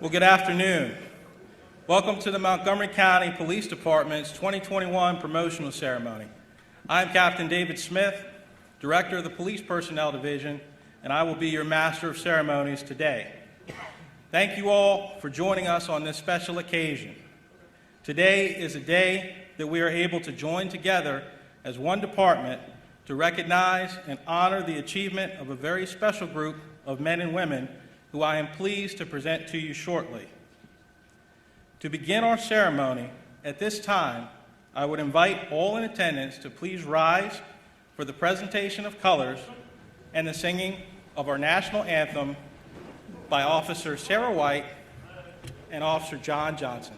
Well, good afternoon. Welcome to the Montgomery County Police Department's 2021 promotional ceremony. I'm Captain David Smith, Director of the Police Personnel Division, and I will be your Master of Ceremonies today. Thank you all for joining us on this special occasion. Today is a day that we are able to join together as one department to recognize and honor the achievement of a very special group of men and women who I am pleased to present to you shortly. To begin our ceremony, at this time, I would invite all in attendance to please rise for the presentation of colors and the singing of our national anthem by Officer Sarah White and Officer John Johnson.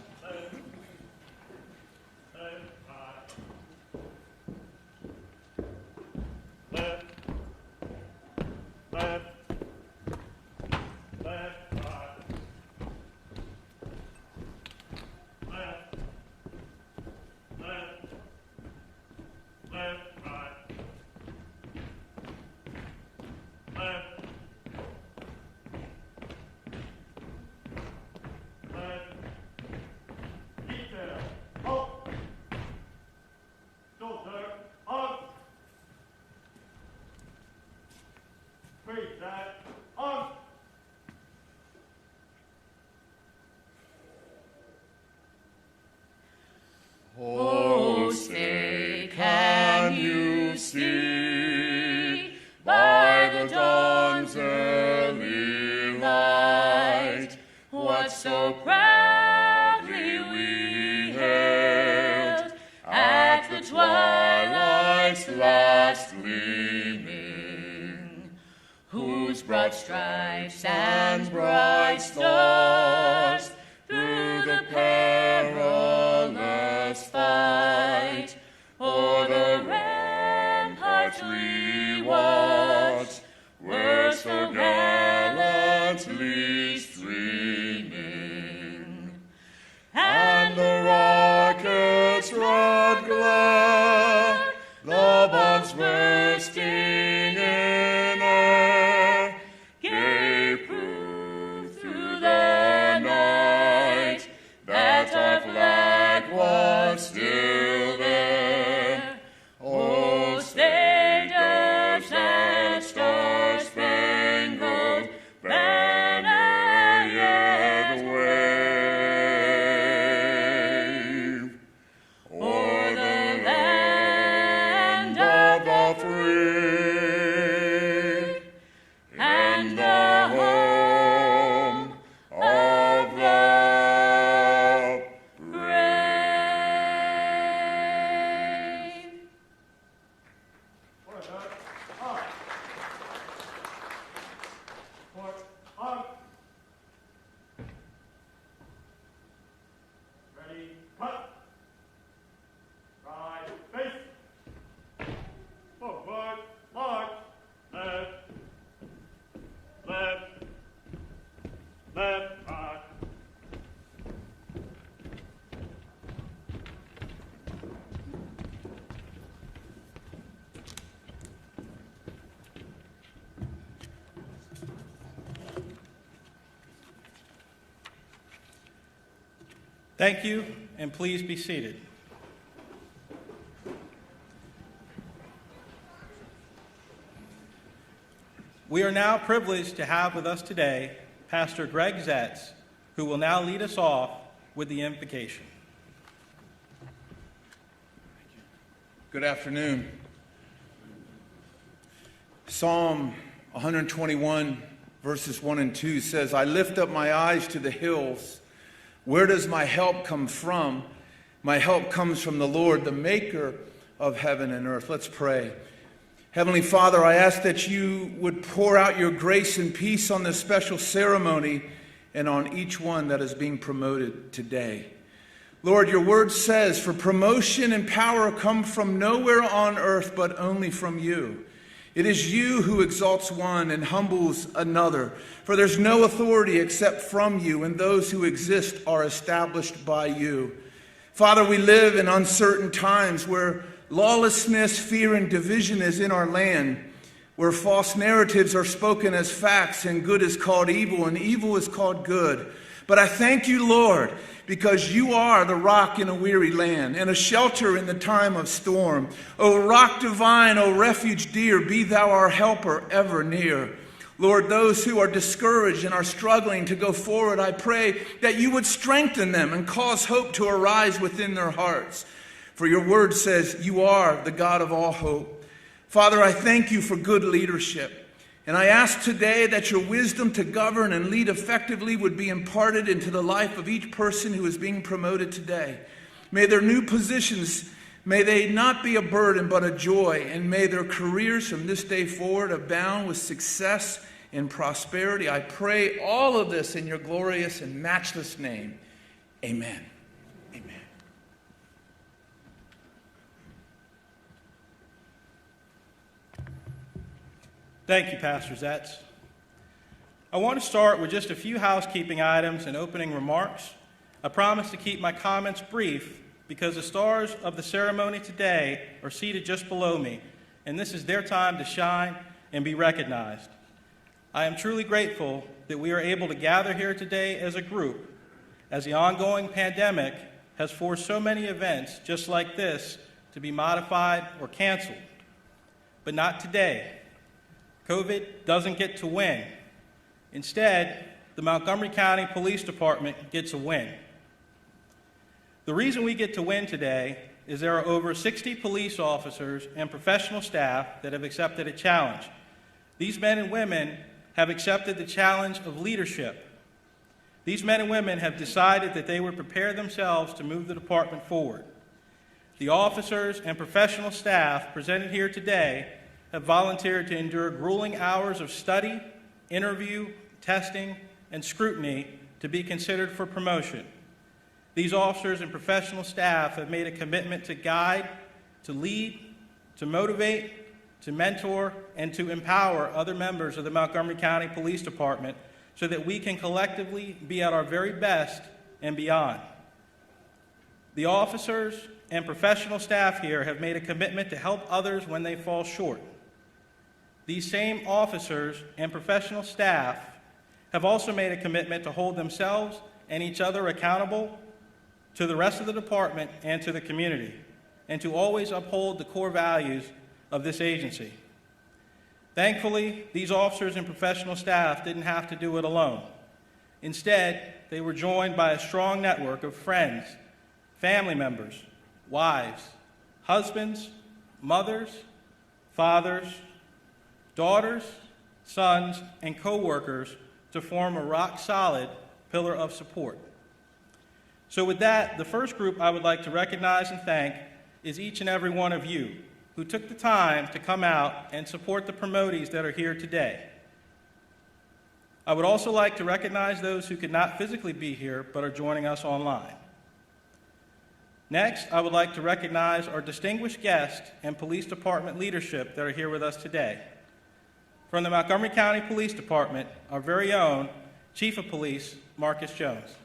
Oh, say, can you see by the dawn's early light what so proudly we hailed at the twilight's last gleaming, whose broad stripes and bright stars through the perilous fight o'er the ramparts we watched were so gallantly streaming, and the rocket's red glare, the bombs bursting in air, gave proof through the night that our flag was still there. Oh, state-of and star-spangled banner yet wave o'er the land of the free and the home of the brave. Ready, cut. Right, face. Forward, march. Left, left, left, right. Thank you, and please be seated. We are now privileged to have with us today Pastor Greg Zetz, who will now lead us off with the invocation. Good afternoon. Psalm 121, verses 1 and 2 says, I lift up my eyes to the hills. Where does my help come from? My help comes from the Lord, the maker of heaven and earth. Let's pray. Heavenly Father, I ask that you would pour out your grace and peace on this special ceremony and on each one that is being promoted today. Lord, your word says, for promotion and power come from nowhere on earth but only from you. It is you who exalts one and humbles another, for there's no authority except from you, and those who exist are established by you. Father, we live in uncertain times where lawlessness, fear, and division is in our land, where false narratives are spoken as facts and good is called evil and evil is called good. But I thank you, Lord, because you are the rock in a weary land and a shelter in the time of storm. O rock divine, O refuge dear, be thou our helper ever near. Lord, those who are discouraged and are struggling to go forward, I pray that you would strengthen them and cause hope to arise within their hearts. For your word says you are the God of all hope. Father, I thank you for good leadership. And I ask today that your wisdom to govern and lead effectively would be imparted into the life of each person who is being promoted today. May their new positions, may they not be a burden but a joy, and may their careers from this day forward abound with success and prosperity. I pray all of this in your glorious and matchless name. Amen. Amen. Thank you, Pastor Zetz. I want to start with just a few housekeeping items and opening remarks. I promise to keep my comments brief because the stars of the ceremony today are seated just below me, and this is their time to shine and be recognized. I am truly grateful that we are able to gather here today as a group, as the ongoing pandemic has forced so many events just like this to be modified or canceled. But not today. COVID doesn't get to win. Instead, the Montgomery County Police Department gets a win. The reason we get to win today is there are over 60 police officers and professional staff that have accepted a challenge. These men and women have accepted the challenge of leadership. These men and women have decided that they would prepare themselves to move the department forward. The officers and professional staff presented here today have volunteered to endure grueling hours of study, interview, testing, and scrutiny to be considered for promotion. These officers and professional staff have made a commitment to guide, to lead, to motivate, to mentor, and to empower other members of the Montgomery County Police Department so that we can collectively be at our very best and beyond. The officers and professional staff here have made a commitment to help others when they fall short. These same officers and professional staff have also made a commitment to hold themselves and each other accountable to the rest of the department and to the community, and to always uphold the core values of this agency. Thankfully, these officers and professional staff didn't have to do it alone. Instead, they were joined by a strong network of friends, family members, wives, husbands, mothers, fathers, daughters, sons, and co-workers to form a rock-solid pillar of support. So with that, the first group I would like to recognize and thank is each and every one of you who took the time to come out and support the promotees that are here today. I would also like to recognize those who could not physically be here but are joining us online. Next, I would like to recognize our distinguished guests and police department leadership that are here with us today. From the Montgomery County Police Department, our very own Chief of Police, Marcus Jones.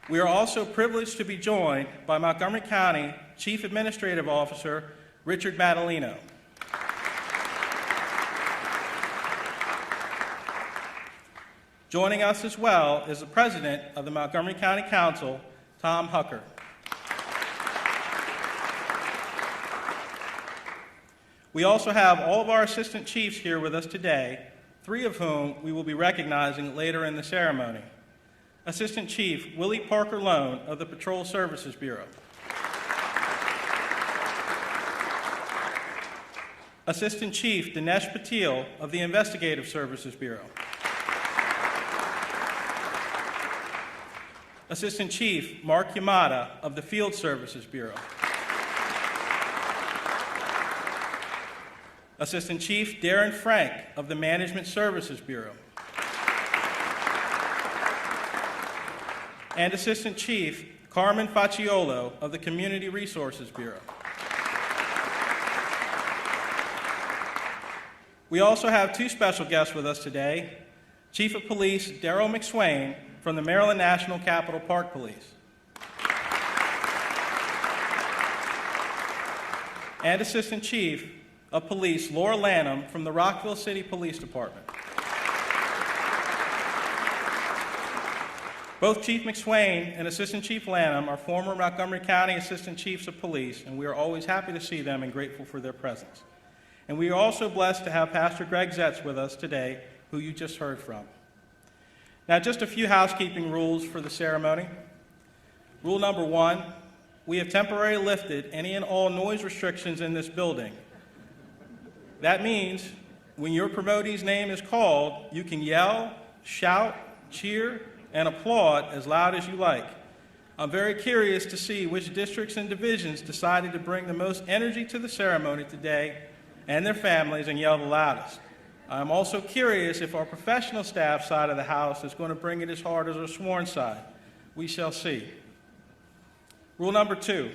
We are also privileged to be joined by Montgomery County Chief Administrative Officer, Richard Matalino. Joining us as well is the President of the Montgomery County Council, Tom Hucker. We also have all of our assistant chiefs here with us today, 3 of whom we will be recognizing later in the ceremony. Assistant Chief Willie Parker Lone of the Patrol Services Bureau. Assistant Chief Dinesh Patil of the Investigative Services Bureau. Assistant Chief Mark Yamada of the Field Services Bureau. Assistant Chief Darren Frank of the Management Services Bureau. And Assistant Chief Carmen Facciolo of the Community Resources Bureau. We also have 2 special guests with us today, Chief of Police Daryl McSwain from the Maryland National Capital Park Police, and Assistant Chief of Police Laura Lanham from the Rockville City Police Department. Both Chief McSwain and Assistant Chief Lanham are former Montgomery County Assistant Chiefs of Police, and we are always happy to see them and grateful for their presence. And we are also blessed to have Pastor Greg Zetz with us today, who you just heard from. Now, just a few housekeeping rules for the ceremony. Rule number 1, we have temporarily lifted any and all noise restrictions in this building. That means when your promotee's name is called, you can yell, shout, cheer, and applaud as loud as you like. I'm very curious to see which districts and divisions decided to bring the most energy to the ceremony today and their families and yell the loudest. I'm also curious if our professional staff side of the house is going to bring it as hard as our sworn side. We shall see. Rule number 2,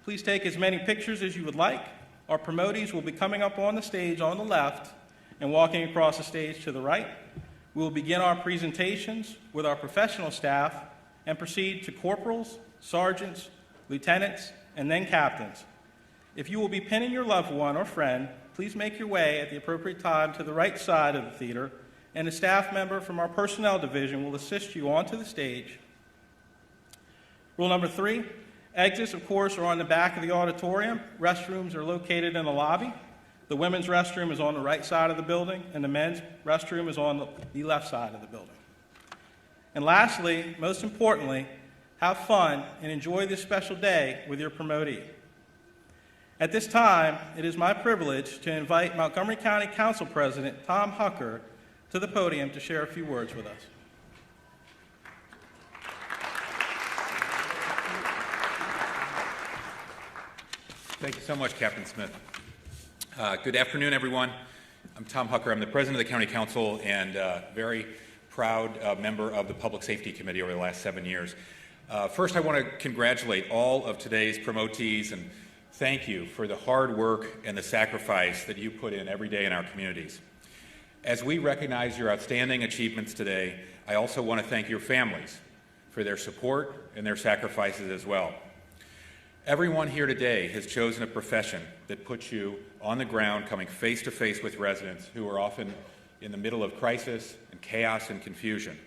please take as many pictures as you would like. Our promotees will be coming up on the stage on the left and walking across the stage to the right. We will begin our presentations with our professional staff and proceed to corporals, sergeants, lieutenants, and then captains. If you will be pinning your loved one or friend, please make your way at the appropriate time to the right side of the theater, and a staff member from our personnel division will assist you onto the stage. Rule number 3, exits, of course, are on the back of the auditorium. Restrooms are located in the lobby. The women's restroom is on the right side of the building, and the men's restroom is on the left side of the building. And lastly, most importantly, have fun and enjoy this special day with your promotee. At this time, it is my privilege to invite Montgomery County Council President Tom Hucker to the podium to share a few words with us. Thank you so much, Captain Smith. Good afternoon, everyone. I'm Tom Hucker. I'm the President of the County Council and very proud member of the Public Safety Committee over the last 7 years. First, I want to congratulate all of today's promotees and thank you for the hard work and the sacrifice that you put in every day in our communities. As we recognize your outstanding achievements today, I also want to thank your families for their support and their sacrifices as well. Everyone here today has chosen a profession that puts you on the ground, coming face to face with residents who are often in the middle of crisis and chaos and confusion.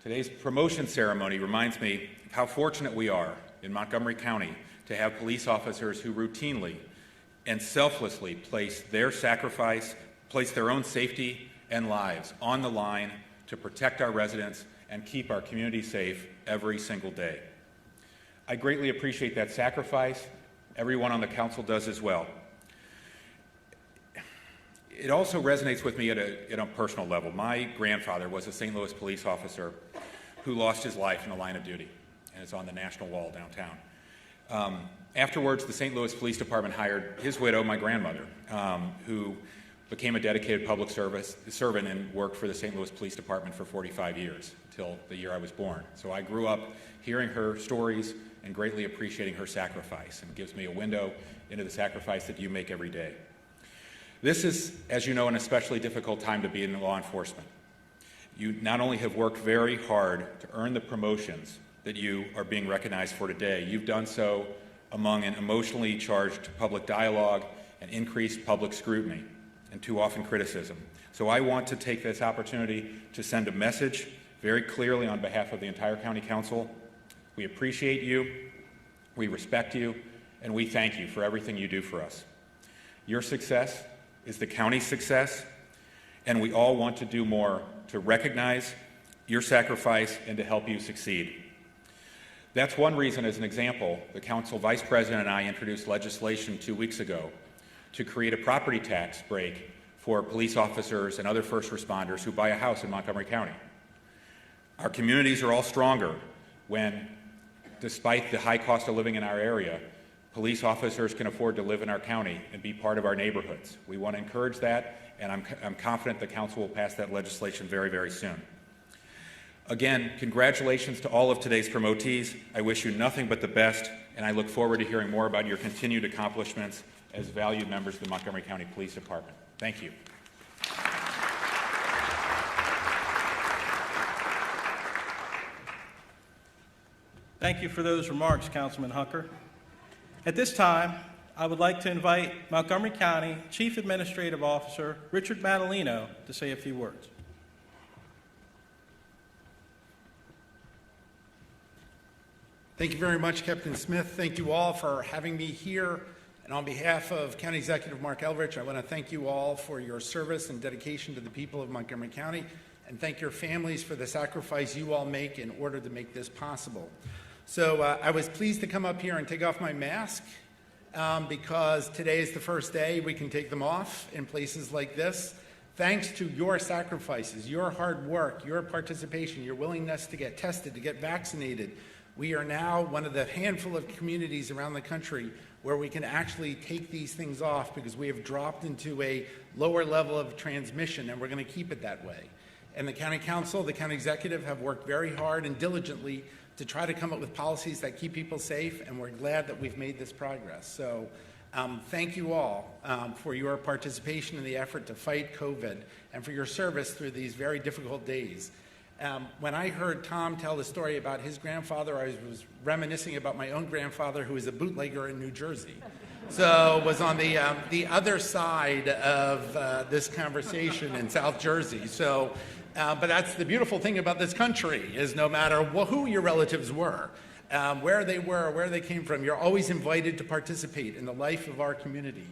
Today's promotion ceremony reminds me of how fortunate we are in Montgomery County to have police officers who routinely and selflessly place their own safety and lives on the line to protect our residents and keep our community safe every single day. I greatly appreciate that sacrifice. Everyone on the council does as well. It also resonates with me at a personal level. My grandfather was a St. Louis police officer who lost his life in the line of duty, and it's on the National Wall downtown. Afterwards, the St. Louis Police Department hired his widow, my grandmother, who became a dedicated public servant and worked for the St. Louis Police Department for 45 years, until the year I was born. So I grew up hearing her stories and greatly appreciating her sacrifice, and gives me a window into the sacrifice that you make every day. This is, as you know, an especially difficult time to be in law enforcement. You not only have worked very hard to earn the promotions that you are being recognized for today, you've done so among an emotionally charged public dialogue and increased public scrutiny and too often criticism. So I want to take this opportunity to send a message very clearly on behalf of the entire County Council. We appreciate you, we respect you, and we thank you for everything you do for us. Your success is the county's success, and we all want to do more to recognize your sacrifice and to help you succeed. That's one reason, as an example, the Council Vice President and I introduced legislation 2 weeks ago to create a property tax break for police officers and other first responders who buy a house in Montgomery County. Our communities are all stronger when, despite the high cost of living in our area, police officers can afford to live in our county and be part of our neighborhoods. We want to encourage that, and I'm confident the council will pass that legislation very, very soon. Again, congratulations to all of today's promotees. I wish you nothing but the best, and I look forward to hearing more about your continued accomplishments as valued members of the Montgomery County Police Department. Thank you. Thank you for those remarks, Councilman Hucker. At this time, I would like to invite Montgomery County Chief Administrative Officer Richard Matalino to say a few words. Thank you very much, Captain Smith. Thank you all for having me here. And on behalf of County Executive Mark Eldridge, I want to thank you all for your service and dedication to the people of Montgomery County, and thank your families for the sacrifice you all make in order to make this possible. So I was pleased to come up here and take off my mask because today is the first day we can take them off in places like this. Thanks to your sacrifices, your hard work, your participation, your willingness to get tested, to get vaccinated, we are now one of the handful of communities around the country where we can actually take these things off because we have dropped into a lower level of transmission, and we're going to keep it that way. And the County Council, the County Executive have worked very hard and diligently to try to come up with policies that keep people safe, and we're glad that we've made this progress. So thank you all for your participation in the effort to fight COVID and for your service through these very difficult days. When I heard Tom tell the story about his grandfather, I was reminiscing about my own grandfather, who was a bootlegger in New Jersey. So was on the other side of this conversation in South Jersey. So, but that's the beautiful thing about this country, is no matter who your relatives were, where they came from, you're always invited to participate in the life of our community,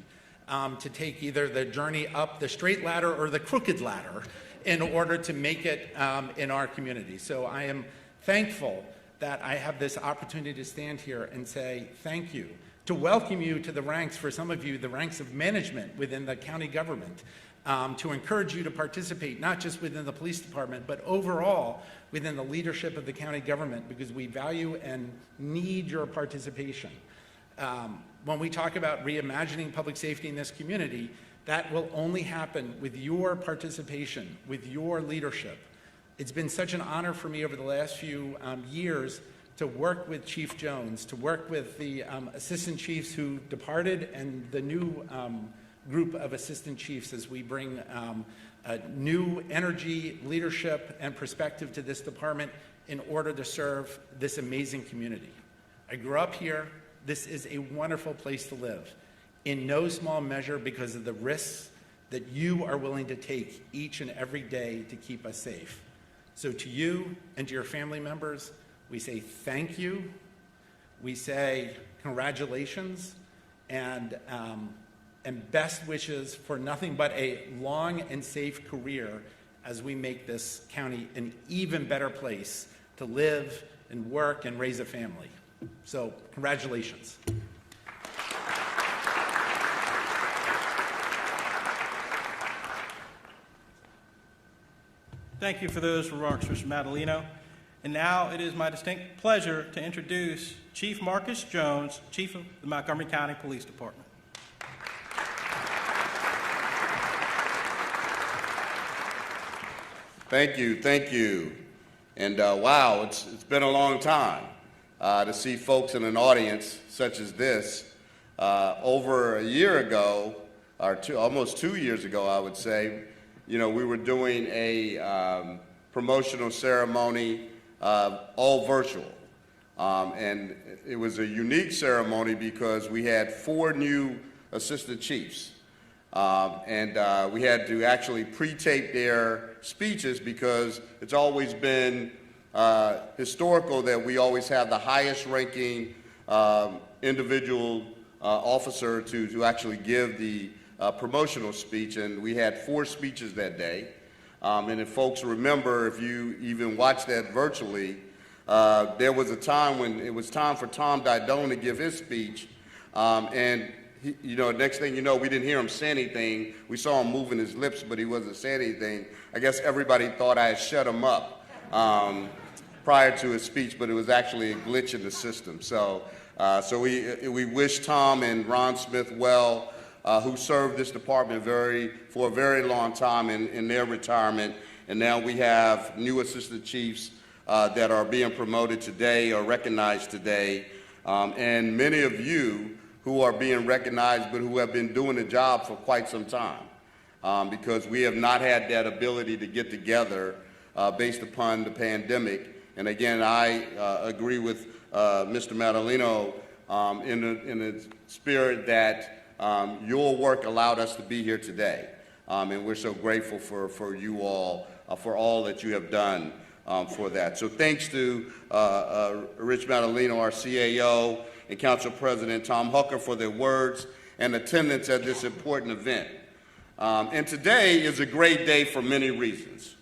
to take either the journey up the straight ladder or the crooked ladder in order to make it in our community. So I am thankful that I have this opportunity to stand here and say thank you, to welcome you to the ranks, for some of you, the ranks of management within the county government, to encourage you to participate, not just within the police department, but overall within the leadership of the county government, because we value and need your participation. When we talk about reimagining public safety in this community, that will only happen with your participation, with your leadership. It's been such an honor for me over the last few years to work with Chief Jones, to work with the assistant chiefs who departed, and the new group of assistant chiefs as we bring a new energy, leadership, and perspective to this department in order to serve this amazing community. I grew up here. This is a wonderful place to live, in no small measure because of the risks that you are willing to take each and every day to keep us safe. So to you and to your family members, we say thank you, we say congratulations, and best wishes for nothing but a long and safe career as we make this county an even better place to live and work and raise a family. So congratulations. Thank you for those remarks, Mr. Matalino. And now it is my distinct pleasure to introduce Chief Marcus Jones, Chief of the Montgomery County Police Department. Thank you. And wow, it's been a long time to see folks in an audience such as this. Over a year ago, or almost 2 years ago, I would say, we were doing a promotional ceremony, all virtual. And it was a unique ceremony because we had 4 new assistant chiefs. And we had to actually pre-tape their speeches because it's always been historical that we always have the highest ranking individual officer to actually give the promotional speech, and we had 4 speeches that day. And if folks remember, if you even watched that virtually, there was a time when it was time for Tom Didone to give his speech, and he, next thing you know, we didn't hear him say anything. We saw him moving his lips, but he wasn't saying anything. I guess everybody thought I had shut him up prior to his speech, but it was actually a glitch in the system. So we wish Tom and Ron Smith well, who served this department for a very long time in their retirement. And now we have new assistant chiefs that are being promoted today or recognized today. And many of you who are being recognized but who have been doing the job for quite some time, because we have not had that ability to get together based upon the pandemic. And again, I agree with Mr. Madalino in the spirit that your work allowed us to be here today. And we're so grateful for you all, for all that you have done for that. So thanks to Rich Matalino, our CAO, and Council President Tom Hucker for their words and attendance at this important event. And today is a great day for many reasons.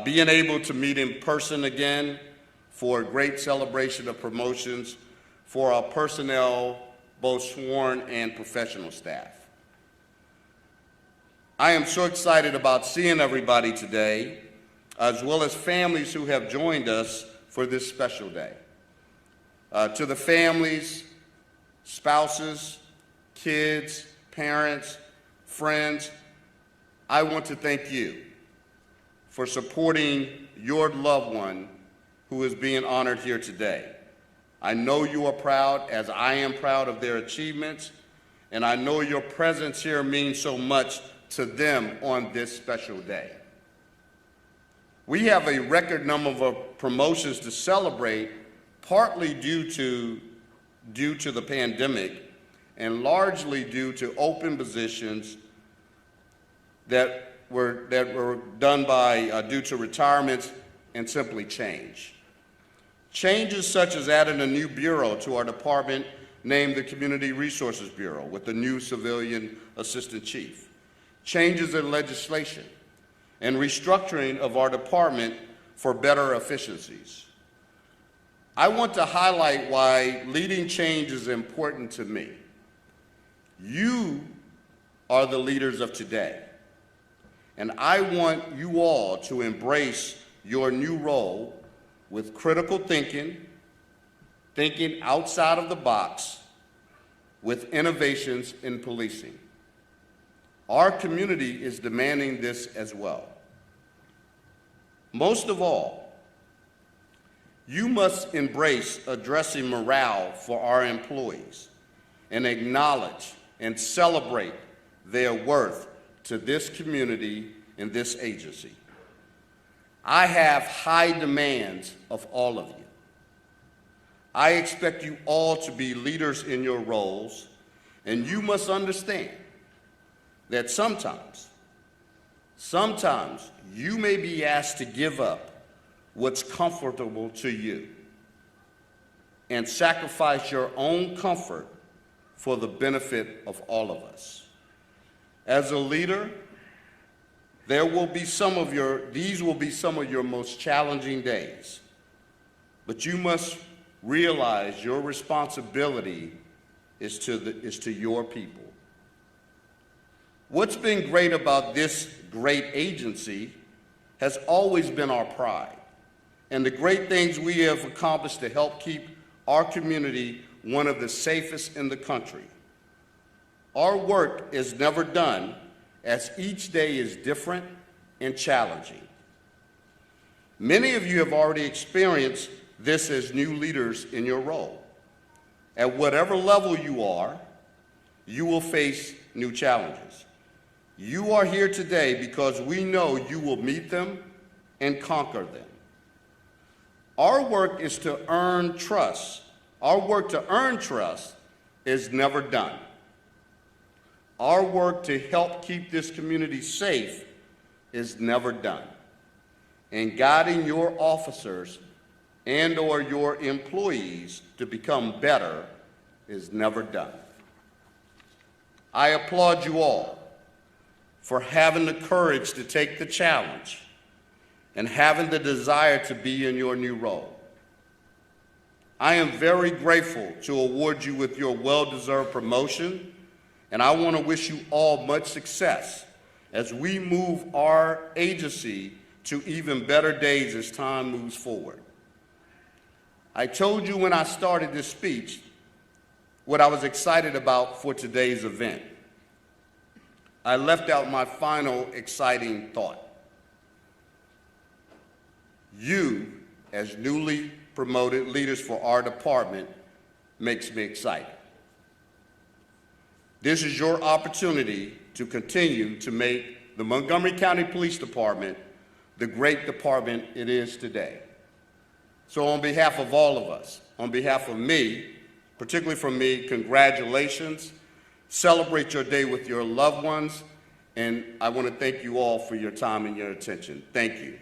Being able to meet in person again for a great celebration of promotions for our personnel, both sworn and professional staff. I am so excited about seeing everybody today, as well as families who have joined us for this special day. To the families, spouses, kids, parents, friends, I want to thank you for supporting your loved one who is being honored here today. I know you are proud, as I am proud of their achievements, and I know your presence here means so much to them on this special day. We have a record number of promotions to celebrate, partly due to the pandemic and largely due to open positions that were done due to retirements and simply change. Changes such as adding a new bureau to our department named the Community Resources Bureau with a new civilian assistant chief. Changes in legislation and restructuring of our department for better efficiencies. I want to highlight why leading change is important to me. You are the leaders of today, and I want you all to embrace your new role with critical thinking outside of the box, with innovations in policing. Our community is demanding this as well. Most of all, you must embrace addressing morale for our employees and acknowledge and celebrate their worth to this community and this agency. I have high demands of all of you. I expect you all to be leaders in your roles, and you must understand that sometimes you may be asked to give up what's comfortable to you and sacrifice your own comfort for the benefit of all of us. As a leader, these will be some of your most challenging days, but you must realize your responsibility is to your people. What's been great about this great agency has always been our pride and the great things we have accomplished to help keep our community one of the safest in the country. Our work is never done, as each day is different and challenging. Many of you have already experienced this as new leaders in your role. At whatever level you are, you will face new challenges. You are here today because we know you will meet them and conquer them. Our work is to earn trust. Our work to earn trust is never done. Our work to help keep this community safe is never done. And guiding your officers and/or your employees to become better is never done. I applaud you all for having the courage to take the challenge and having the desire to be in your new role. I am very grateful to award you with your well-deserved promotion, and I want to wish you all much success as we move our agency to even better days as time moves forward. I told you when I started this speech what I was excited about for today's event. I left out my final exciting thought. You, as newly promoted leaders for our department, makes me excited. This is your opportunity to continue to make the Montgomery County Police Department the great department it is today. So on behalf of all of us, on behalf of me, particularly from me, congratulations. Celebrate your day with your loved ones, and I want to thank you all for your time and your attention. Thank you.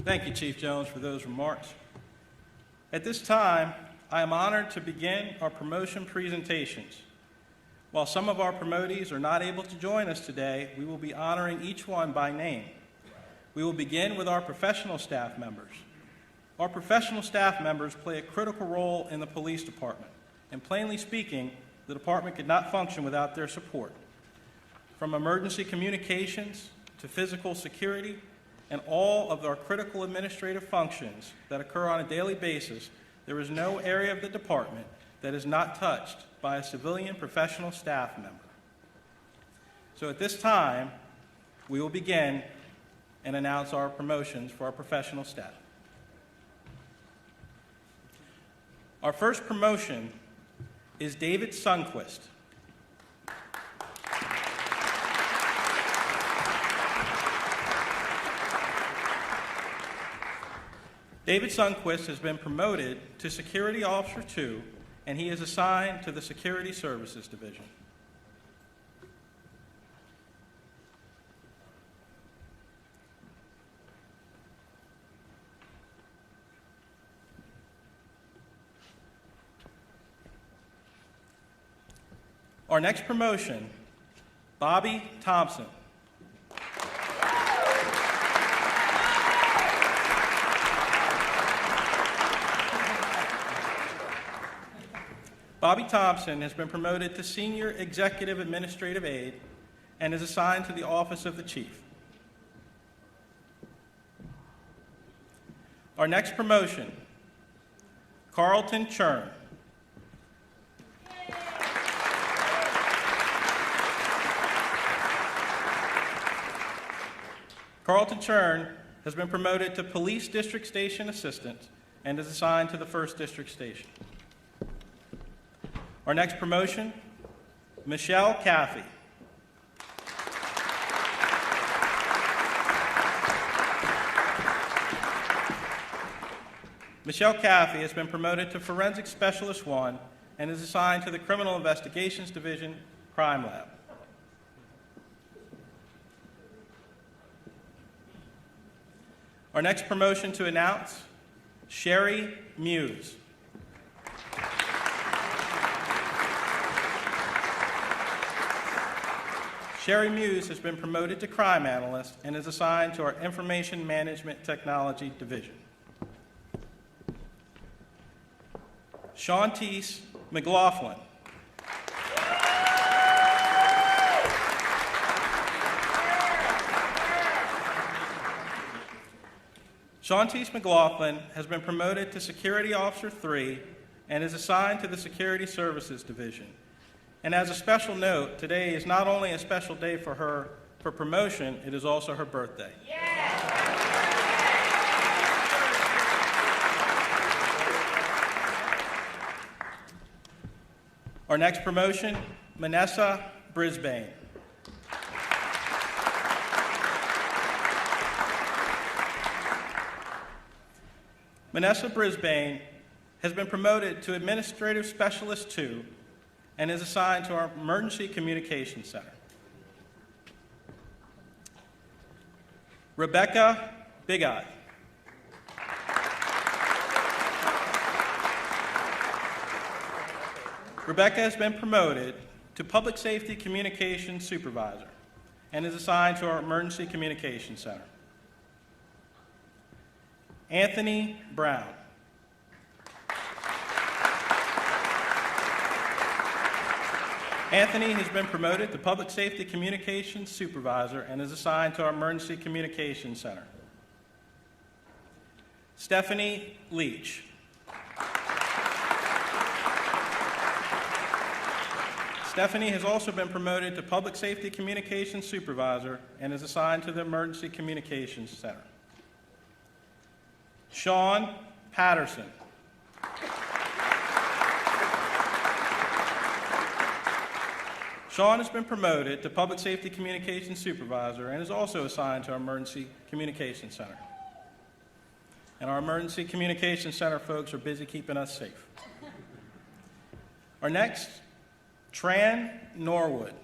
Thank you, Chief Jones, for those remarks. At this time, I am honored to begin our promotion presentations. While some of our promotees are not able to join us today, we will be honoring each one by name. We will begin with our professional staff members. Our professional staff members play a critical role in the police department, and plainly speaking, the department could not function without their support. From emergency communications to physical security and all of our critical administrative functions that occur on a daily basis, there is no area of the department that is not touched by a civilian professional staff member. So at this time, we will begin and announce our promotions for our professional staff. Our first promotion is David Sundquist. David Sundquist has been promoted to Security Officer 2, and he is assigned to the Security Services Division. Our next promotion, Bobby Thompson. Bobby Thompson has been promoted to Senior Executive Administrative Aide and is assigned to the Office of the Chief. Our next promotion, Carlton Churn. Carlton Churn has been promoted to Police District Station Assistant and is assigned to the 1st District Station. Our next promotion, Michelle Caffey. Michelle Caffey has been promoted to Forensic Specialist 1 and is assigned to the Criminal Investigations Division Crime Lab. Our next promotion to announce, Sherry Muse. Sherry Muse has been promoted to Crime Analyst and is assigned to our Information Management Technology Division. Shantice McLaughlin. Shantice McLaughlin has been promoted to Security Officer 3 and is assigned to the Security Services Division. And as a special note, today is not only a special day for her for promotion, it is also her birthday. Our next promotion, Manessa Brisbane. Manessa Brisbane has been promoted to Administrative Specialist 2 and is assigned to our Emergency Communications Center. Rebecca Bigeye. Rebecca has been promoted to Public Safety Communications Supervisor and is assigned to our Emergency Communications Center. Anthony Brown. Anthony has been promoted to Public Safety Communications Supervisor and is assigned to our Emergency Communications Center. Stephanie Leach. Stephanie has also been promoted to Public Safety Communications Supervisor and is assigned to the Emergency Communications Center. Sean Patterson. Sean has been promoted to Public Safety Communications Supervisor and is also assigned to our Emergency Communications Center. And our Emergency Communications Center folks are busy keeping us safe. Our next, Tran Norwood.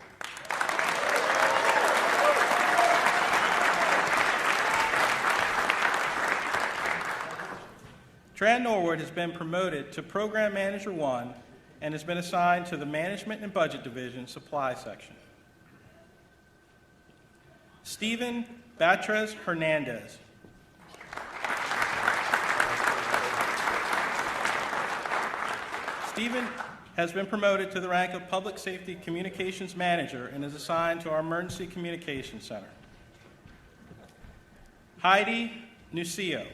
Tran Norwood has been promoted to Program Manager 1 and has been assigned to the Management and Budget Division Supply Section. Stephen Batres Hernandez. Stephen has been promoted to the rank of Public Safety Communications Manager and is assigned to our Emergency Communications Center. Heidi Nucio.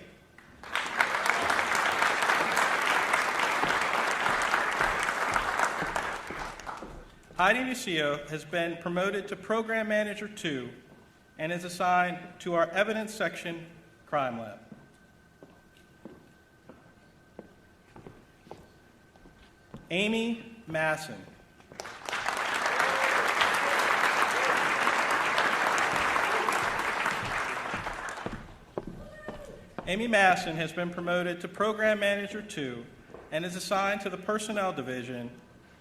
Heidi Nucio has been promoted to Program Manager 2 and is assigned to our Evidence Section Crime Lab. Amy Masson. Amy Masson has been promoted to Program Manager 2 and is assigned to the Personnel Division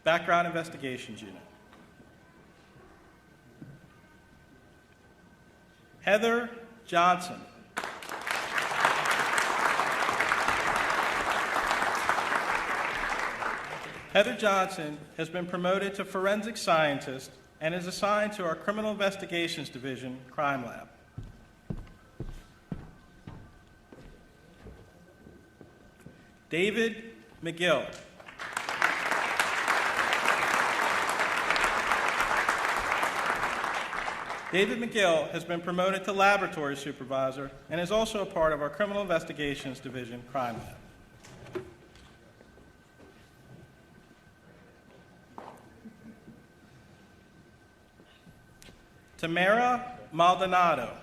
Background Investigations Unit. Heather Johnson. Heather Johnson has been promoted to Forensic Scientist and is assigned to our Criminal Investigations Division Crime Lab. David McGill. David McGill has been promoted to Laboratory Supervisor and is also a part of our Criminal Investigations Division Crime Lab. Tamara Maldonado.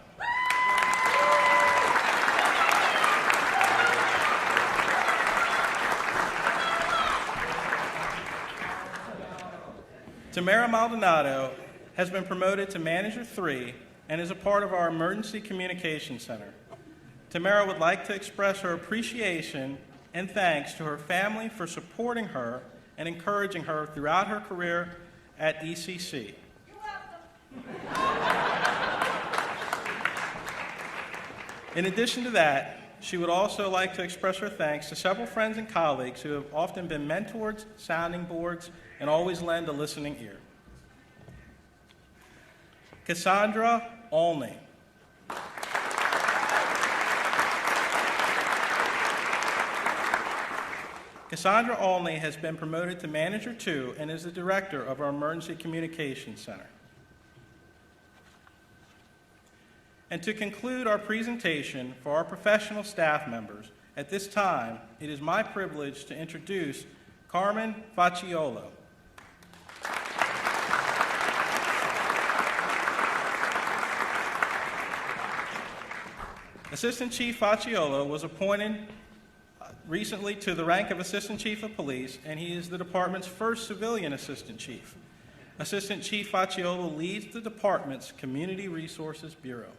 Tamara Maldonado has been promoted to Manager 3 and is a part of our Emergency Communications Center. Tamara would like to express her appreciation and thanks to her family for supporting her and encouraging her throughout her career at ECC. In addition to that, she would also like to express her thanks to several friends and colleagues who have often been mentors, sounding boards, and always lend a listening ear. Cassandra Olney. Cassandra Olney has been promoted to Manager 2 and is the Director of our Emergency Communications Center. And to conclude our presentation for our professional staff members, at this time, it is my privilege to introduce Carmen Facciolo. Assistant Chief Facciolo was appointed recently to the rank of Assistant Chief of Police, and he is the department's first civilian Assistant Chief. Assistant Chief Facciolo leads the department's Community Resources Bureau.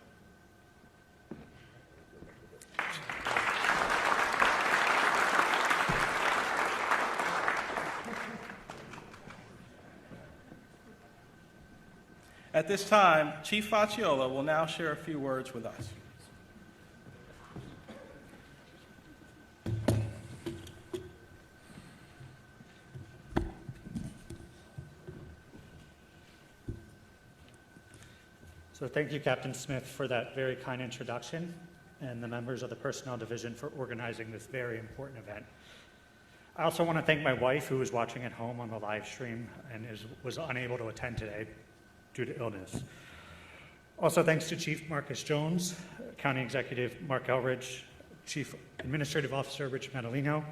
At this time, Chief Facciolo will now share a few words with us. So thank you, Captain Smith, for that very kind introduction, and the members of the Personnel Division for organizing this very important event. I also want to thank my wife, who is watching at home on the live stream and was unable to attend today due to illness. Also, thanks to Chief Marcus Jones, County Executive Mark Elridge, Chief Administrative Officer Rich Matalino,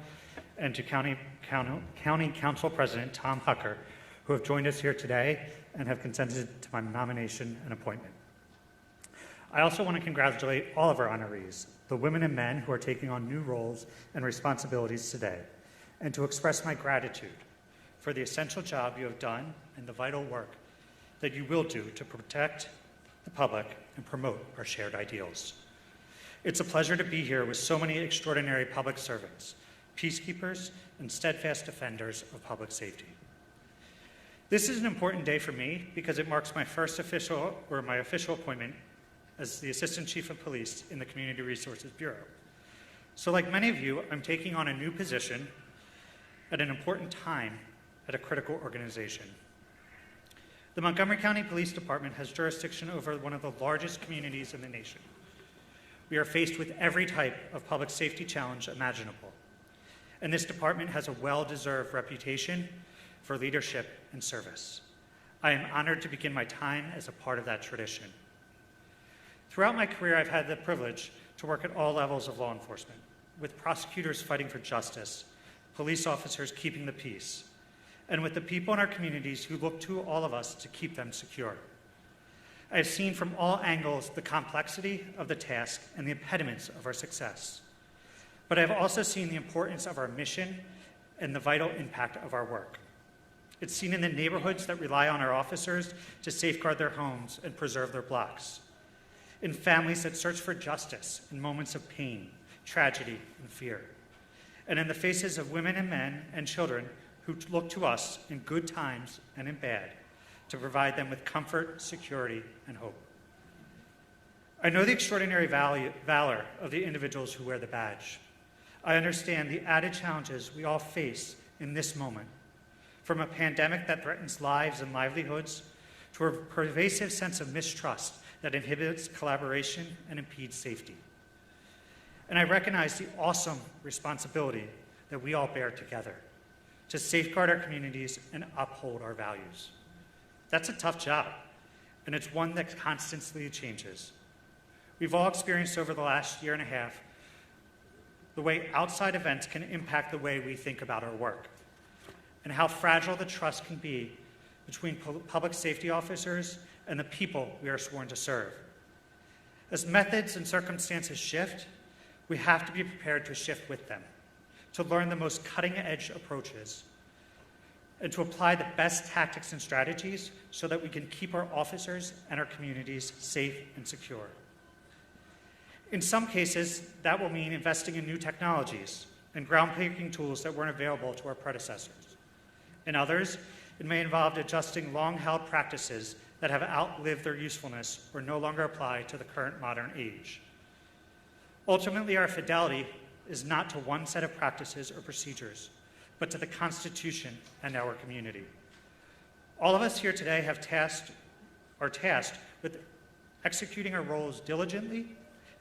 and to County Council President Tom Hucker, who have joined us here today and have consented to my nomination and appointment. I also want to congratulate all of our honorees, the women and men who are taking on new roles and responsibilities today, and to express my gratitude for the essential job you have done and the vital work that you will do to protect the public and promote our shared ideals. It's a pleasure to be here with so many extraordinary public servants, peacekeepers, and steadfast defenders of public safety. This is an important day for me because it marks my official appointment as the Assistant Chief of Police in the Community Resources Bureau. So like many of you, I'm taking on a new position at an important time at a critical organization. The Montgomery County Police Department has jurisdiction over one of the largest communities in the nation. We are faced with every type of public safety challenge imaginable, and this department has a well-deserved reputation for leadership and service. I am honored to begin my time as a part of that tradition. Throughout my career, I've had the privilege to work at all levels of law enforcement, with prosecutors fighting for justice, police officers keeping the peace, and with the people in our communities who look to all of us to keep them secure. I have seen from all angles the complexity of the task and the impediments of our success. But I have also seen the importance of our mission and the vital impact of our work. It's seen in the neighborhoods that rely on our officers to safeguard their homes and preserve their blocks, in families that search for justice in moments of pain, tragedy, and fear, and in the faces of women and men and children who look to us in good times and in bad to provide them with comfort, security, and hope. I know the extraordinary valor of the individuals who wear the badge. I understand the added challenges we all face in this moment, from a pandemic that threatens lives and livelihoods to a pervasive sense of mistrust that inhibits collaboration and impedes safety. And I recognize the awesome responsibility that we all bear together to safeguard our communities and uphold our values. That's a tough job, and it's one that constantly changes. We've all experienced over the last year and a half the way outside events can impact the way we think about our work, and how fragile the trust can be between public safety officers and the people we are sworn to serve. As methods and circumstances shift, we have to be prepared to shift with them, to learn the most cutting-edge approaches, and to apply the best tactics and strategies so that we can keep our officers and our communities safe and secure. In some cases, that will mean investing in new technologies and groundbreaking tools that weren't available to our predecessors. In others, it may involve adjusting long-held practices that have outlived their usefulness or no longer apply to the current modern age. Ultimately, our fidelity is not to one set of practices or procedures, but to the Constitution and our community. All of us here today are tasked with executing our roles diligently,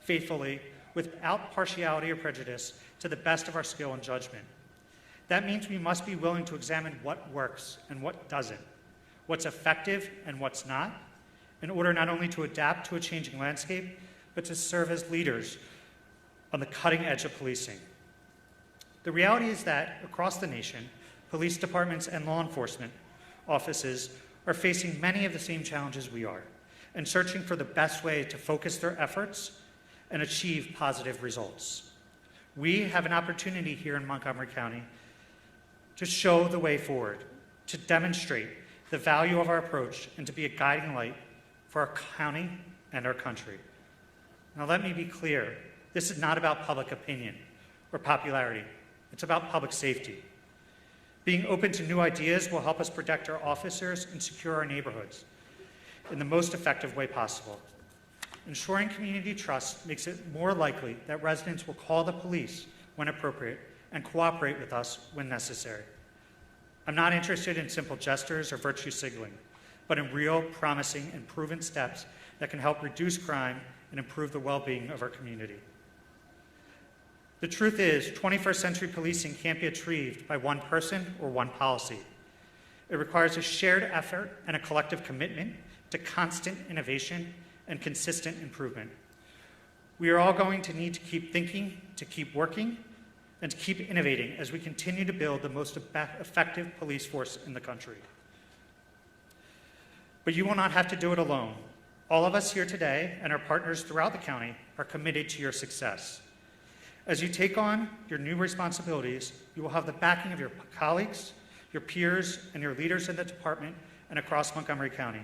faithfully, without partiality or prejudice, to the best of our skill and judgment. That means we must be willing to examine what works and what doesn't, what's effective and what's not, in order not only to adapt to a changing landscape, but to serve as leaders on the cutting edge of policing. The reality is that across the nation, police departments and law enforcement offices are facing many of the same challenges we are, and searching for the best way to focus their efforts and achieve positive results. We have an opportunity here in Montgomery County to show the way forward, to demonstrate the value of our approach, and to be a guiding light for our county and our country. Now let me be clear, this is not about public opinion or popularity. It's about public safety. Being open to new ideas will help us protect our officers and secure our neighborhoods in the most effective way possible. Ensuring community trust makes it more likely that residents will call the police when appropriate and cooperate with us when necessary. I'm not interested in simple gestures or virtue signaling, but in real, promising, and proven steps that can help reduce crime and improve the well-being of our community. The truth is, 21st century policing can't be achieved by one person or one policy. It requires a shared effort and a collective commitment to constant innovation and consistent improvement. We are all going to need to keep thinking, to keep working, and to keep innovating as we continue to build the most effective police force in the country. But you will not have to do it alone. All of us here today and our partners throughout the county are committed to your success. As you take on your new responsibilities, you will have the backing of your colleagues, your peers, and your leaders in the department and across Montgomery County.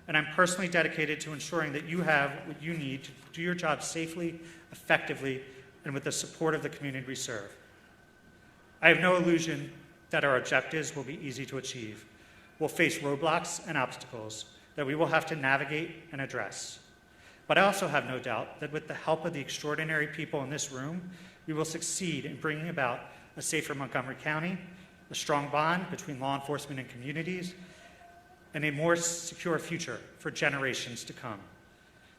and I'm personally dedicated to ensuring that you have what you need to do your job safely, effectively, and with the support of the community we serve. I have no illusion that our objectives will be easy to achieve. We'll face roadblocks and obstacles that we will have to navigate and address. But I also have no doubt that with the help of the extraordinary people in this room, we will succeed in bringing about a safer Montgomery County, a strong bond between law enforcement and communities, and a more secure future for generations to come.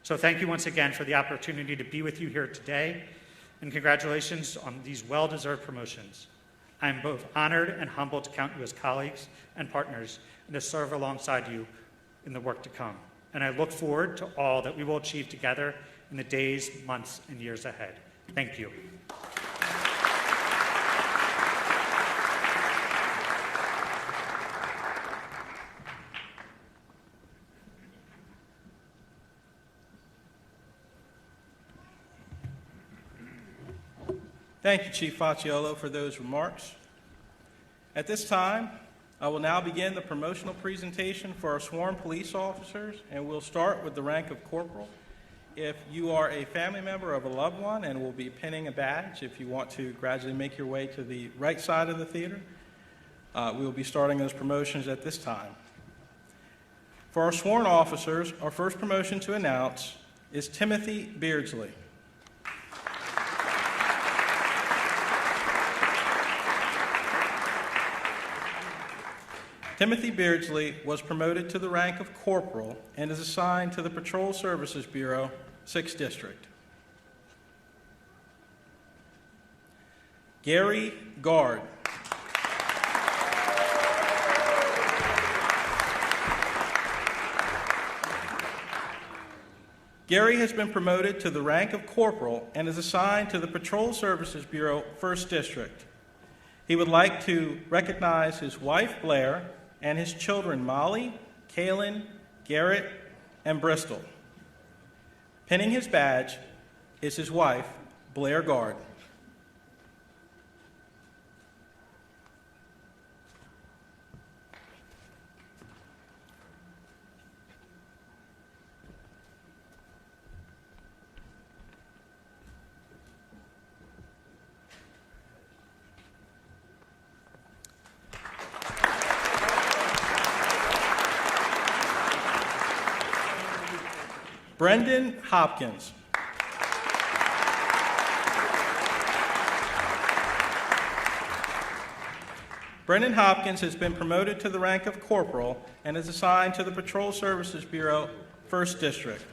So thank you once again for the opportunity to be with you here today, and congratulations on these well-deserved promotions. I am both honored and humbled to count you as colleagues and partners and to serve alongside you in the work to come. And I look forward to all that we will achieve together in the days, months, and years ahead. Thank you. Thank you, Chief Facciolo, for those remarks. At this time, I will now begin the promotional presentation for our sworn police officers, and we'll start with the rank of corporal. If you are a family member of a loved one and will be pinning a badge, if you want to gradually make your way to the right side of the theater, we will be starting those promotions at this time. For our sworn officers, our first promotion to announce is Timothy Beardsley. Timothy Beardsley was promoted to the rank of corporal and is assigned to the Patrol Services Bureau, 6th District. Gary Guard. Gary has been promoted to the rank of corporal and is assigned to the Patrol Services Bureau, 1st District. He would like to recognize his wife, Blair, and his children, Molly, Kaylin, Garrett, and Bristol. Pinning his badge is his wife, Blair Guard. Brendan Hopkins. Brendan Hopkins has been promoted to the rank of corporal and is assigned to the Patrol Services Bureau, 1st District.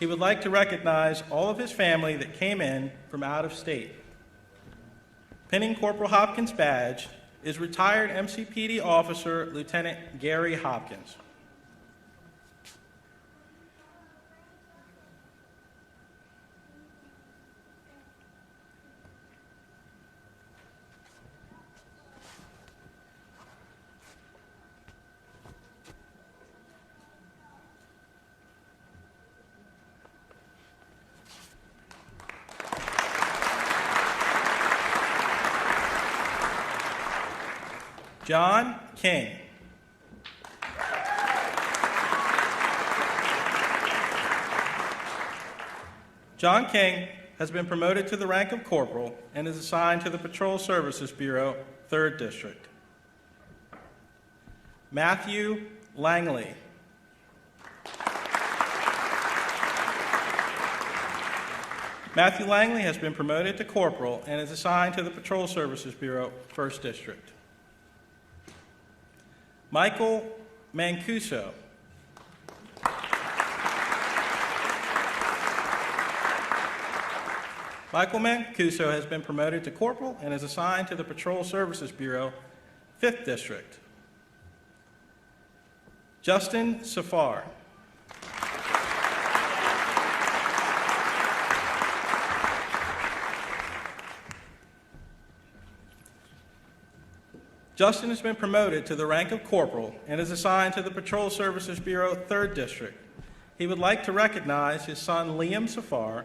He would like to recognize all of his family that came in from out of state. Pinning Corporal Hopkins' badge is retired MCPD officer Lieutenant Gary Hopkins. John King. John King has been promoted to the rank of corporal and is assigned to the Patrol Services Bureau, 3rd District. Matthew Langley. Matthew Langley has been promoted to corporal and is assigned to the Patrol Services Bureau, 1st District. Michael Mancuso. Michael Mancuso has been promoted to corporal and is assigned to the Patrol Services Bureau, 5th District. Justin Safar. Justin has been promoted to the rank of corporal and is assigned to the Patrol Services Bureau, 3rd District. He would like to recognize his son, Liam Safar,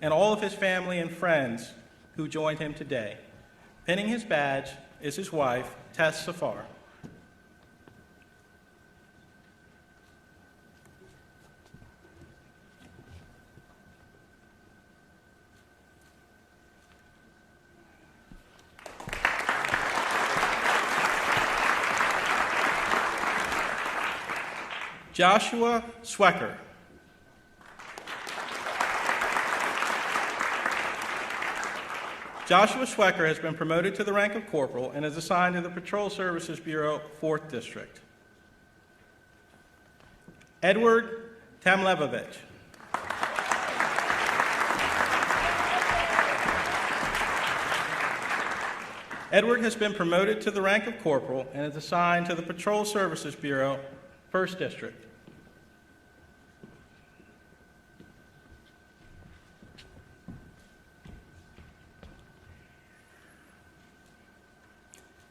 and all of his family and friends who joined him today. Pinning his badge is his wife, Tess Safar. Joshua Swecker. Joshua Swecker has been promoted to the rank of corporal and is assigned to the Patrol Services Bureau, 4th District. Edward Tamlevovich. Edward has been promoted to the rank of corporal and is assigned to the Patrol Services Bureau, 1st District.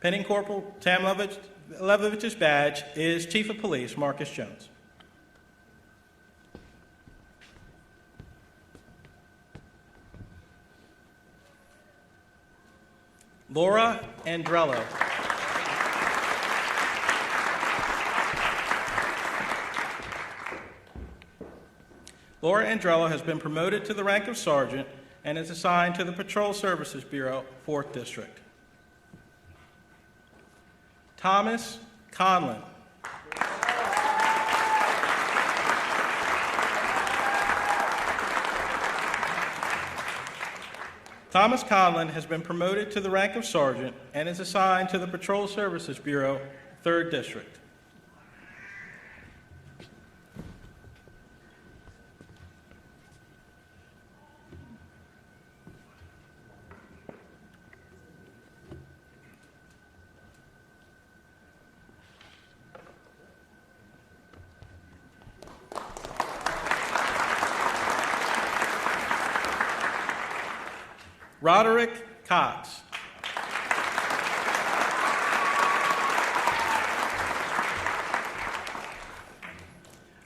Pending Corporal Tamlevovich's badge is Chief of Police Marcus Jones. Laura Andrello. Laura Andrello has been promoted to the rank of sergeant and is assigned to the Patrol Services Bureau, 4th District. Thomas Conlon. Thomas Conlon has been promoted to the rank of sergeant and is assigned to the Patrol Services Bureau, 3rd District. Roderick Cox.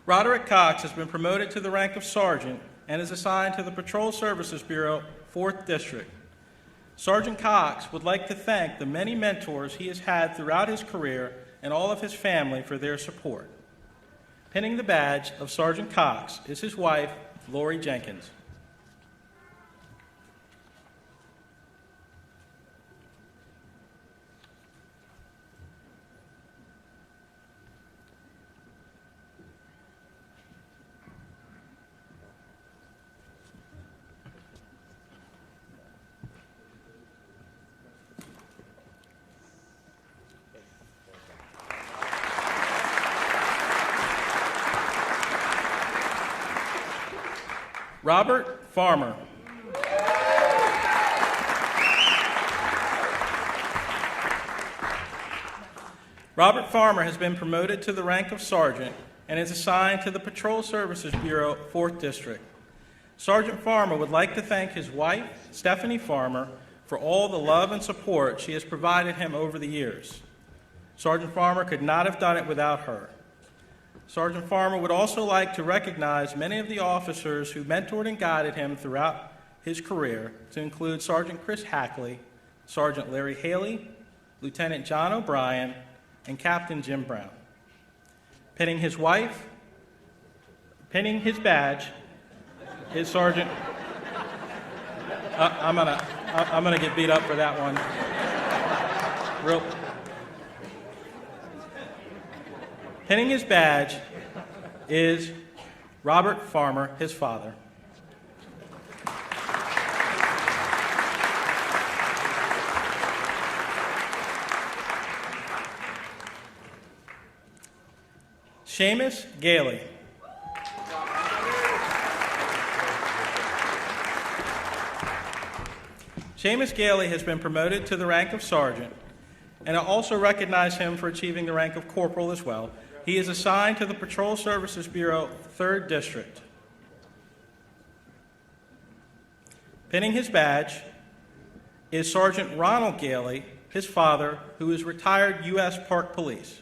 Roderick Cox has been promoted to the rank of sergeant and is assigned to the Patrol Services Bureau, 4th District. Sergeant Cox would like to thank the many mentors he has had throughout his career and all of his family for their support. Pinning the badge of Sergeant Cox is his wife, Lori Jenkins. Robert Farmer. Robert Farmer has been promoted to the rank of sergeant and is assigned to the Patrol Services Bureau, 4th District. Sergeant Farmer would like to thank his wife, Stephanie Farmer, for all the love and support she has provided him over the years. Sergeant Farmer could not have done it without her. Sergeant Farmer would also like to recognize many of the officers who mentored and guided him throughout his career, to include Sergeant Chris Hackley, Sergeant Larry Haley, Lieutenant John O'Brien, and Captain Jim Brown. Pinning his badge is Sergeant. I'm gonna get beat up for that one. Pinning his badge is Robert Farmer, his father. Seamus Gailey. Seamus Gailey has been promoted to the rank of sergeant, and I also recognize him for achieving the rank of corporal as well. He is assigned to the Patrol Services Bureau, 3rd District. Pinning his badge is Sergeant Ronald Gailey, his father, who is retired U.S. Park Police.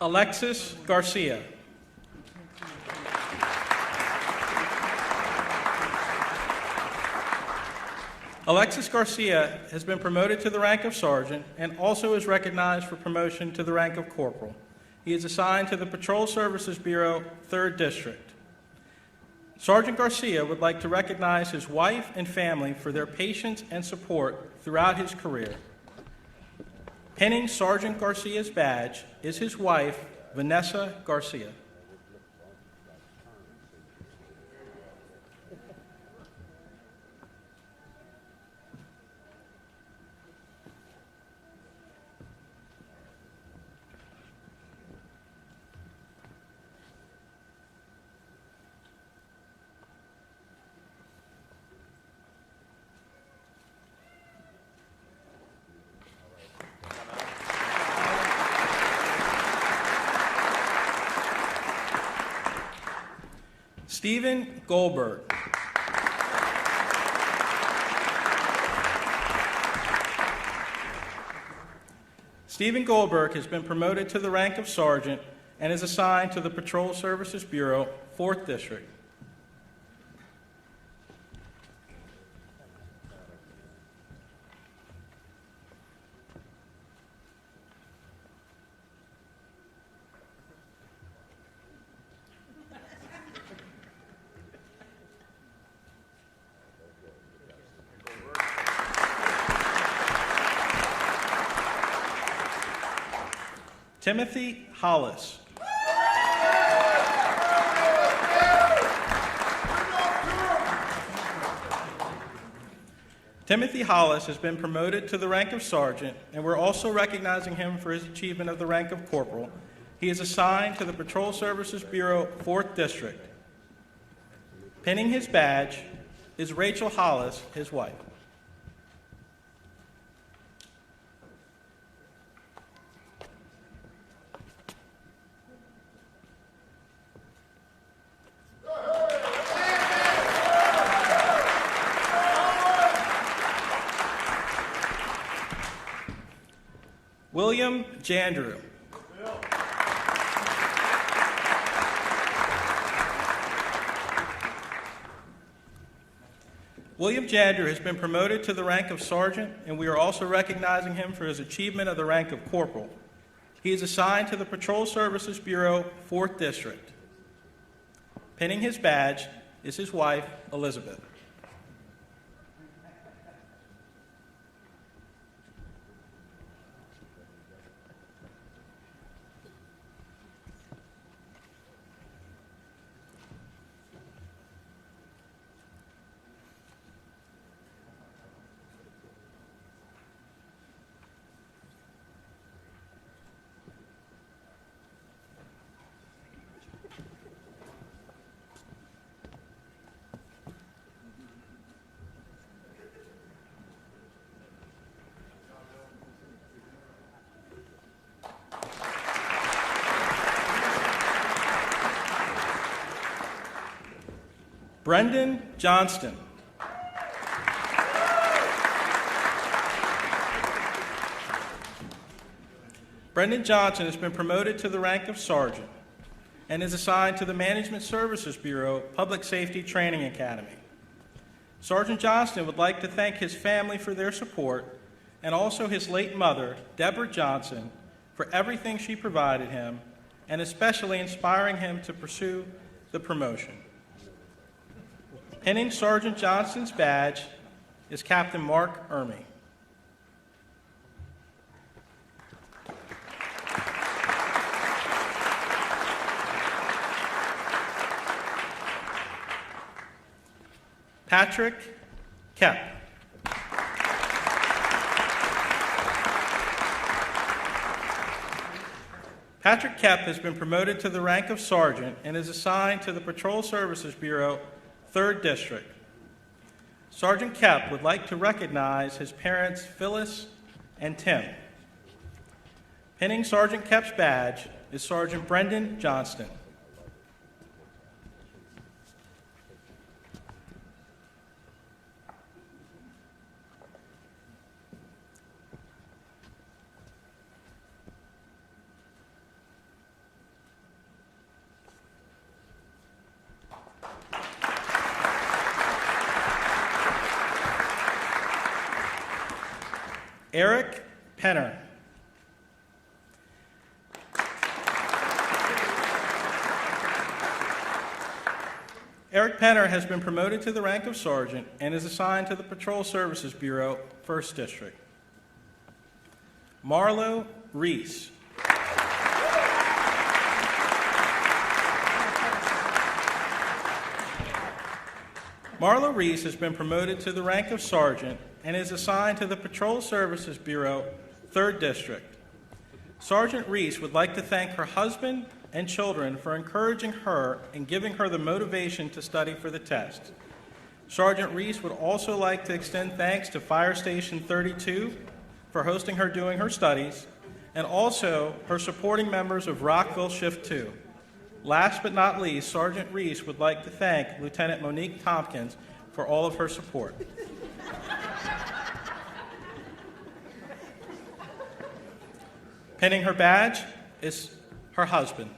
Alexis Garcia. Alexis Garcia has been promoted to the rank of sergeant and also is recognized for promotion to the rank of corporal. He is assigned to the Patrol Services Bureau, 3rd District. Sergeant Garcia would like to recognize his wife and family for their patience and support throughout his career. Pinning Sergeant Garcia's badge is his wife, Vanessa Garcia. Stephen Goldberg. Stephen Goldberg has been promoted to the rank of sergeant and is assigned to the Patrol Services Bureau, 4th District. Timothy Hollis. Timothy Hollis has been promoted to the rank of sergeant, and we're also recognizing him for his achievement of the rank of corporal. He is assigned to the Patrol Services Bureau, 4th District. Pinning his badge is Rachel Hollis, his wife. William Jandrew. William Jandrew has been promoted to the rank of sergeant, and we are also recognizing him for his achievement of the rank of corporal. He is assigned to the Patrol Services Bureau, 4th District. Pinning his badge is his wife, Elizabeth. Brendan Johnston. Brendan Johnson has been promoted to the rank of sergeant and is assigned to the Management Services Bureau Public Safety Training Academy. Sergeant Johnston would like to thank his family for their support and also his late mother, Deborah Johnson, for everything she provided him and especially inspiring him to pursue the promotion. Pinning Sergeant Johnston's badge is Captain Mark Ermey. Patrick Kep. Patrick Kep has been promoted to the rank of sergeant and is assigned to the Patrol Services Bureau, 3rd District. Sergeant Kep would like to recognize his parents, Phyllis and Tim. Pinning Sergeant Kep's badge is Sergeant Brendan Johnston. Eric Penner. Eric Penner has been promoted to the rank of sergeant and is assigned to the Patrol Services Bureau, 1st District. Marlo Reese. Marlo Reese has been promoted to the rank of sergeant and is assigned to the Patrol Services Bureau, 3rd District. Sergeant Reese would like to thank her husband and children for encouraging her and giving her the motivation to study for the test. Sergeant Reese would also like to extend thanks to Fire Station 32 for hosting her doing her studies, and also her supporting members of Rockville Shift 2. Last but not least, Sergeant Reese would like to thank Lieutenant Monique Tompkins for all of her support. Pinning her badge is her husband.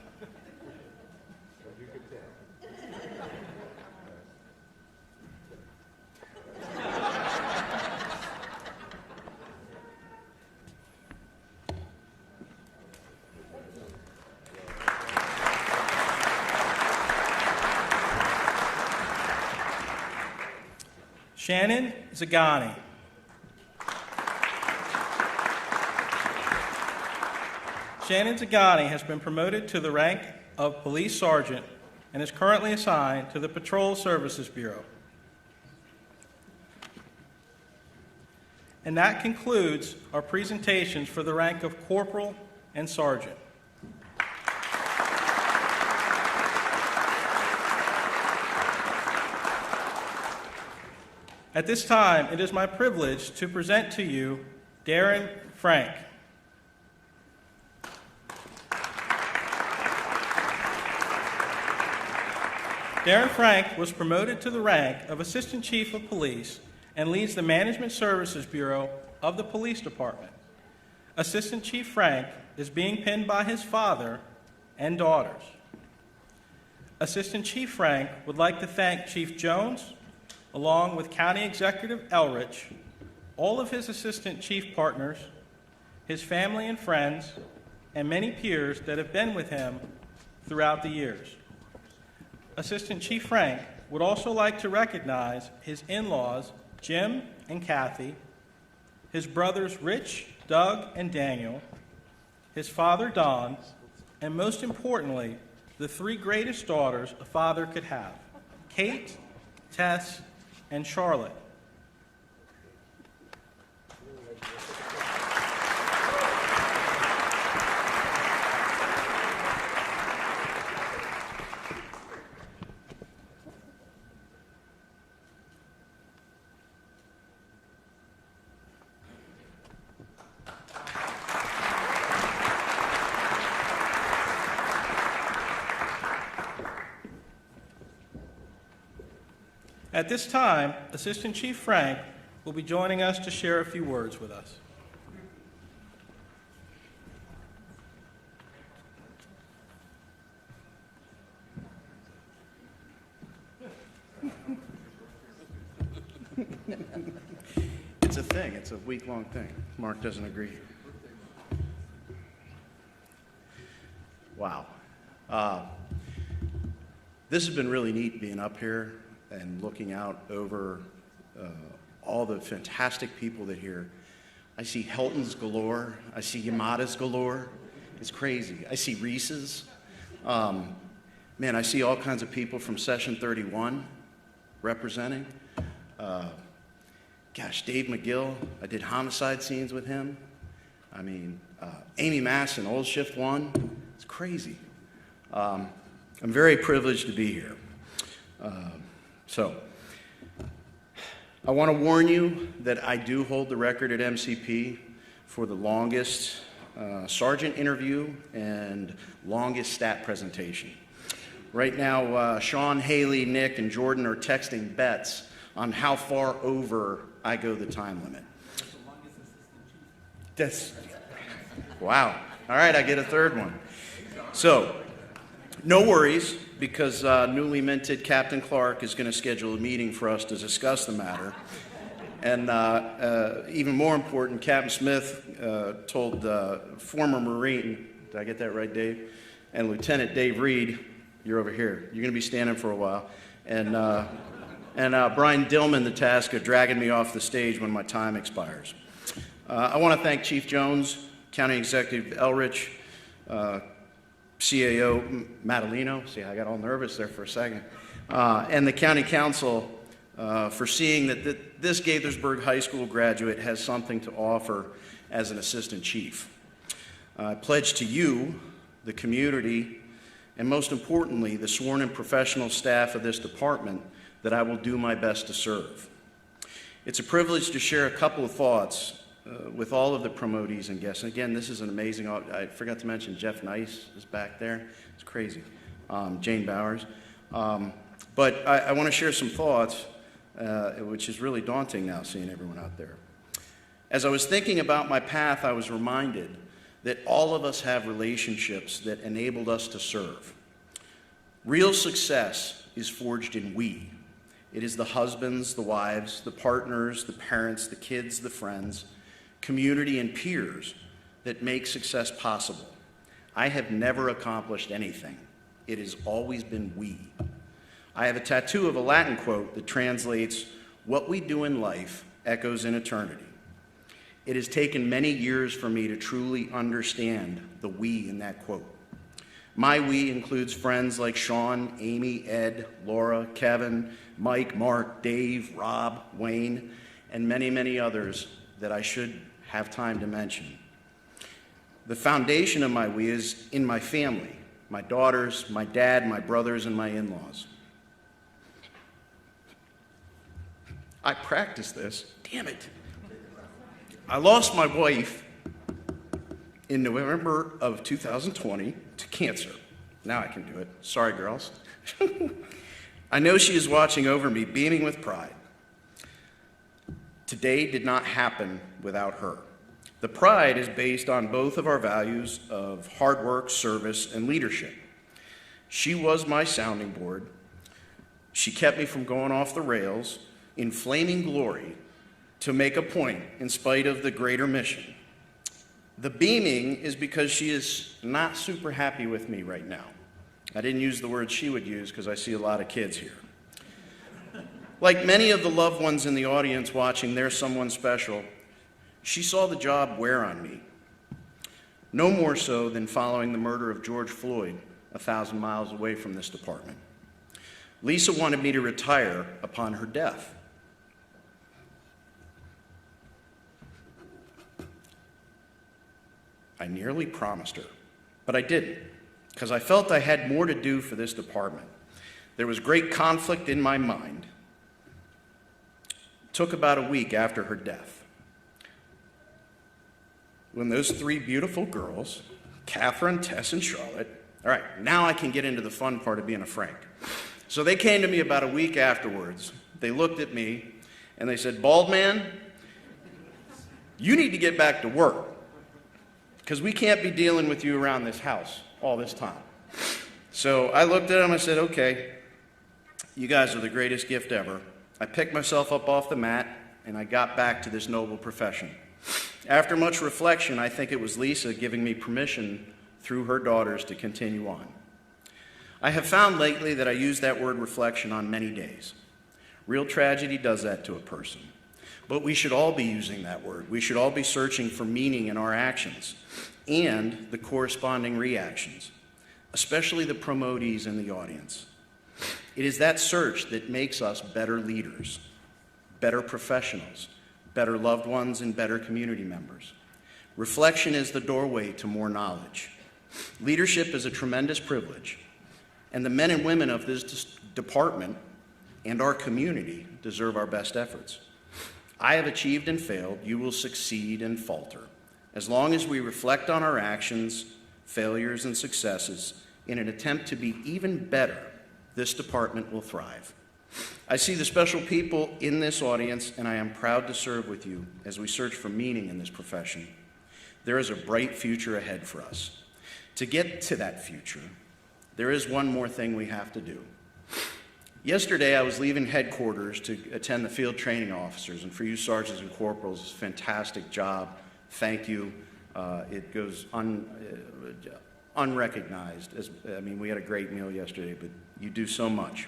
Shannon Zagani. Shannon Zagani has been promoted to the rank of Police Sergeant and is currently assigned to the Patrol Services Bureau. And that concludes our presentations for the rank of Corporal and Sergeant. At this time, it is my privilege to present to you Darren Frank. Darren Frank was promoted to the rank of Assistant Chief of Police and leads the Management Services Bureau of the Police Department. Assistant Chief Frank is being pinned by his father and daughters. Assistant Chief Frank would like to thank Chief Jones, along with County Executive Elrich, all of his assistant chief partners, his family and friends, and many peers that have been with him throughout the years. Assistant Chief Frank would also like to recognize his in-laws, Jim and Kathy, his brothers Rich, Doug, and Daniel, his father Don, and most importantly, the 3 greatest daughters a father could have, Kate, Tess, and Charlotte. At this time, Assistant Chief Frank will be joining us to share a few words with us. It's a thing. It's a week-long thing. Mark doesn't agree. Wow. This has been really neat being up here and looking out over all the fantastic people that are here. I see Helton's galore. I see Yamada's galore. It's crazy. I see Reese's. Man, I see all kinds of people from Session 31 representing. Gosh, Dave McGill, I did homicide scenes with him. I mean, Amy Masson, Old Shift 1. It's crazy. I'm very privileged to be here. So, I want to warn you that I do hold the record at MCP for the longest sergeant interview and longest stat presentation. Right now, Sean, Haley, Nick, and Jordan are texting bets on how far over I go the time limit. That's, wow. All right, I get a third one. So, no worries, because newly minted Captain Clark is going to schedule a meeting for us to discuss the matter. And even more important, Captain Smith told former Marine, did I get that right, Dave? And Lieutenant Dave Reed, you're over here. You're going to be standing for a while. And Brian Dillman the task of dragging me off the stage when my time expires. I want to thank Chief Jones, County Executive Elrich, CAO Matalino, see, I got all nervous there for a second, and the County Council for seeing that this Gaithersburg High School graduate has something to offer as an assistant chief. I pledge to you, the community, and most importantly, the sworn and professional staff of this department, that I will do my best to serve. It's a privilege to share a couple of thoughts with all of the promotees and guests. And again, this is an amazing, I forgot to mention Jeff Nice is back there. It's crazy. Jane Bowers. But I want to share some thoughts, which is really daunting now, seeing everyone out there. As I was thinking about my path, I was reminded that all of us have relationships that enabled us to serve. Real success is forged in we. It is the husbands, the wives, the partners, the parents, the kids, the friends, community, and peers that make success possible. I have never accomplished anything. It has always been we. I have a tattoo of a Latin quote that translates, "What we do in life echoes in eternity." It has taken many years for me to truly understand the we in that quote. My we includes friends like Sean, Amy, Ed, Laura, Kevin, Mike, Mark, Dave, Rob, Wayne, and many, many others that I should have time to mention. The foundation of my we is in my family, my daughters, my dad, my brothers, and my in-laws. I practiced this, damn it. I lost my wife in November of 2020 to cancer. Now I can do it. Sorry, girls. I know she is watching over me, beaming with pride. Today did not happen without her. The pride is based on both of our values of hard work, service, and leadership. She was my sounding board. She kept me from going off the rails in flaming glory to make a point in spite of the greater mission. The beaming is because she is not super happy with me right now. I didn't use the word she would use because I see a lot of kids here. Like many of the loved ones in the audience watching There's Someone Special, she saw the job wear on me. No more so than following the murder of George Floyd 1,000 miles away from this department. Lisa wanted me to retire upon her death. I nearly promised her, but I didn't, because I felt I had more to do for this department. There was great conflict in my mind. It took about a week after her death, when those three beautiful girls, Catherine, Tess, and Charlotte, all right, now I can get into the fun part of being a Frank. So they came to me about a week afterwards. They looked at me, and they said, "Bald man, you need to get back to work, because we can't be dealing with you around this house all this time." So I looked at them, I said, "Okay, you guys are the greatest gift ever." I picked myself up off the mat, and I got back to this noble profession. After much reflection, I think it was Lisa giving me permission through her daughters to continue on. I have found lately that I use that word reflection on many days. Real tragedy does that to a person. But we should all be using that word. We should all be searching for meaning in our actions and the corresponding reactions, especially the promotees in the audience. It is that search that makes us better leaders, better professionals, better loved ones, and better community members. Reflection is the doorway to more knowledge. Leadership is a tremendous privilege, and the men and women of this department and our community deserve our best efforts. I have achieved and failed. You will succeed and falter. As long as we reflect on our actions, failures, and successes in an attempt to be even better, this department will thrive. I see the special people in this audience, and I am proud to serve with you as we search for meaning in this profession. There is a bright future ahead for us. To get to that future, there is one more thing we have to do. Yesterday, I was leaving headquarters to attend the field training officers, and for you sergeants and corporals, it's a fantastic job. Thank you. It goes unrecognized. We had a great meal yesterday, but you do so much.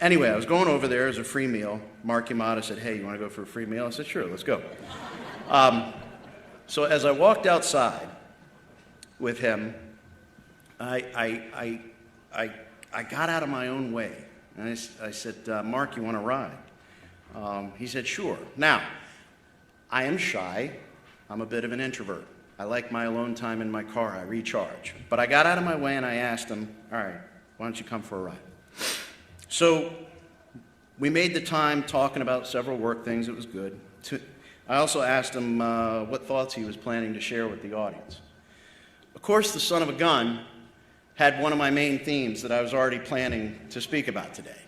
Anyway, I was going over there as a free meal. Mark Yamada said, "Hey, you want to go for a free meal?" I said, "Sure, let's go." So as I walked outside with him, I got out of my own way. And I said, "Mark, you want to ride?" He said, "Sure." Now, I am shy. I'm a bit of an introvert. I like my alone time in my car. I recharge. But I got out of my way and I asked him, "All right, why don't you come for a ride?" So we made the time talking about several work things. It was good. I also asked him what thoughts he was planning to share with the audience. Of course, the son of a gun had one of my main themes that I was already planning to speak about today.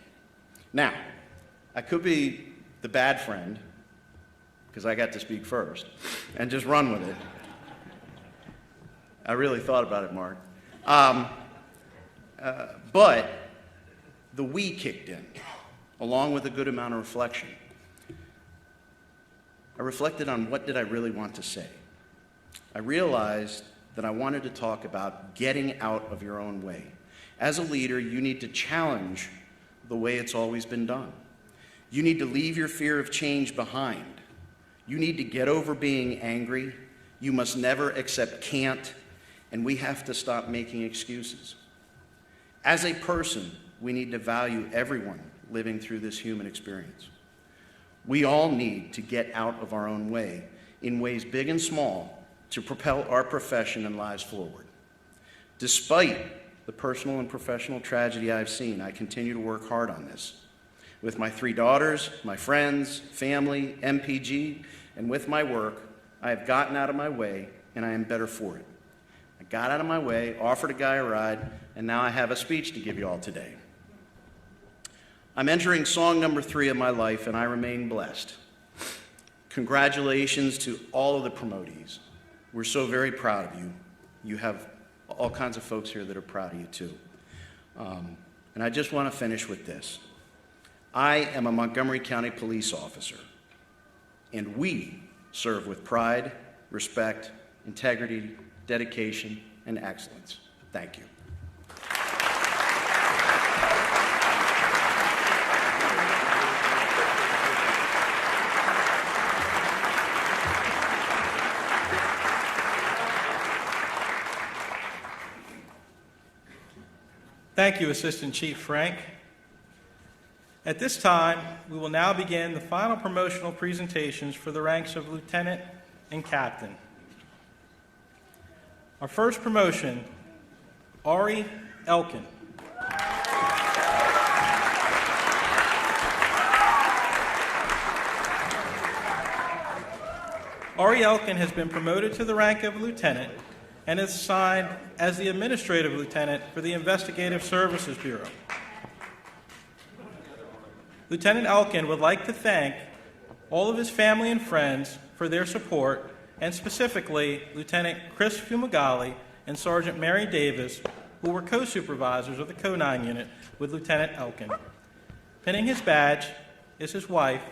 Now, I could be the bad friend, because I got to speak first, and just run with it. I really thought about it, Mark. But the we kicked in, along with a good amount of reflection. I reflected on what did I really want to say. I realized that I wanted to talk about getting out of your own way. As a leader, you need to challenge the way it's always been done. You need to leave your fear of change behind. You need to get over being angry. You must never accept can't, and we have to stop making excuses. As a person, we need to value everyone living through this human experience. We all need to get out of our own way in ways big and small to propel our profession and lives forward. Despite the personal and professional tragedy I've seen, I continue to work hard on this. With my 3 daughters, my friends, family, MPG, and with my work, I have gotten out of my way, and I am better for it. I got out of my way, offered a guy a ride, and now I have a speech to give you all today. I'm entering song number 3 of my life, and I remain blessed. Congratulations to all of the promotees. We're so very proud of you. You have all kinds of folks here that are proud of you too. And I just want to finish with this. I am a Montgomery County police officer, and we serve with pride, respect, integrity, dedication, and excellence. Thank you. Thank you, Assistant Chief Frank. At this time, we will now begin the final promotional presentations for the ranks of Lieutenant and Captain. Our first promotion, Ari Elkin. Ari Elkin has been promoted to the rank of Lieutenant and is assigned as the Administrative Lieutenant for the Investigative Services Bureau. Lieutenant Elkin would like to thank all of his family and friends for their support, and specifically Lieutenant Chris Fumagalli and Sergeant Mary Davis, who were co-supervisors of the Co-9 unit with Lieutenant Elkin. Pinning his badge is his wife,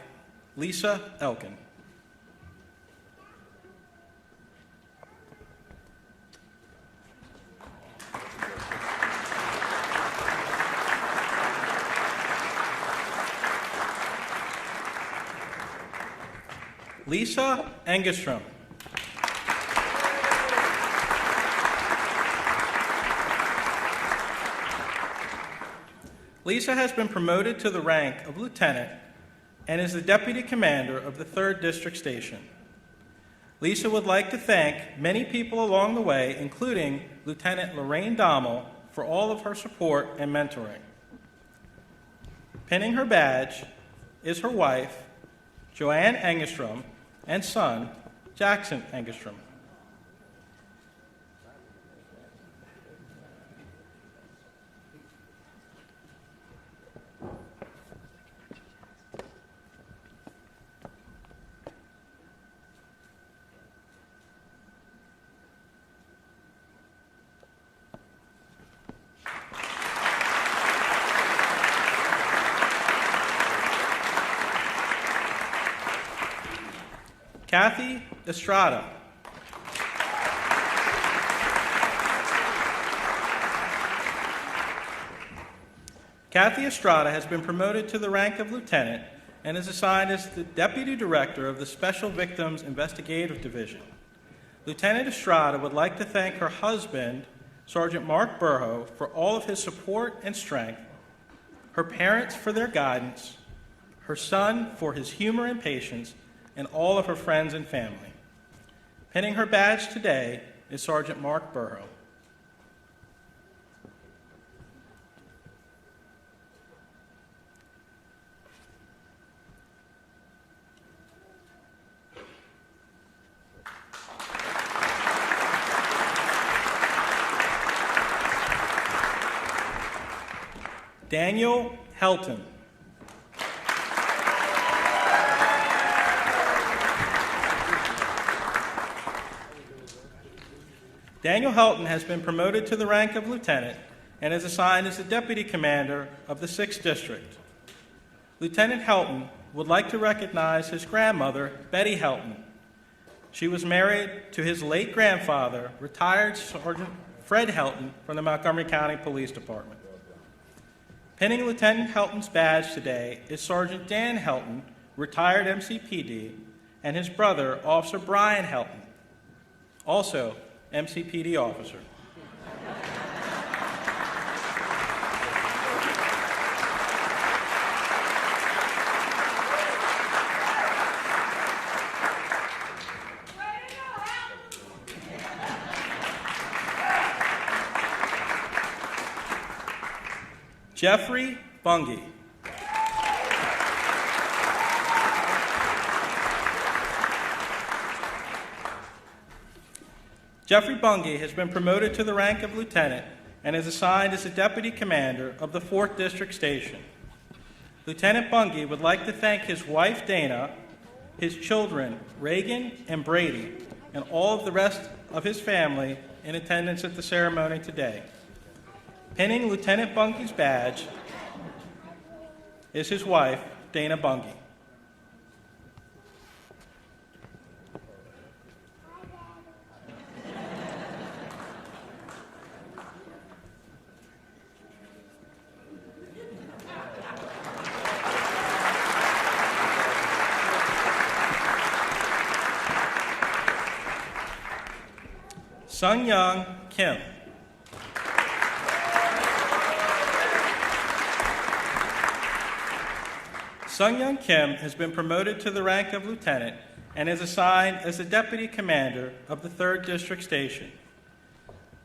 Lisa Elkin. Lisa Engstrom. Lisa has been promoted to the rank of lieutenant and is the deputy commander of the 3rd District Station. Lisa would like to thank many people along the way, including Lieutenant Lorraine Dommel, for all of her support and mentoring. Pinning her badge is her wife, Joanne Engstrom, and son, Jackson Engstrom. Kathy Estrada. Kathy Estrada has been promoted to the rank of lieutenant and is assigned as the Deputy Director of the Special Victims Investigative Division. Lieutenant Estrada would like to thank her husband, Sergeant Mark Burho, for all of his support and strength, her parents for their guidance, her son for his humor and patience, and all of her friends and family. Pinning her badge today is Sergeant Mark Burho. Daniel Helton. Daniel Helton has been promoted to the rank of lieutenant and is assigned as the Deputy Commander of the 6th District. Lieutenant Helton would like to recognize his grandmother, Betty Helton. She was married to his late grandfather, retired Sergeant Fred Helton from the Montgomery County Police Department. Pinning Lieutenant Helton's badge today is Sergeant Dan Helton, retired MCPD, and his brother, Officer Brian Helton, also MCPD officer. Jeffrey Bungie. Jeffrey Bungie has been promoted to the rank of lieutenant and is assigned as the Deputy Commander of the 4th District Station. Lieutenant Bungie would like to thank his wife, Dana, his children, Reagan and Brady, and all of the rest of his family in attendance at the ceremony today. Pinning Lieutenant Bungie's badge is his wife, Dana Bungie. Sun Young Kim. Sun Young Kim has been promoted to the rank of lieutenant and is assigned as the Deputy Commander of the 3rd District Station.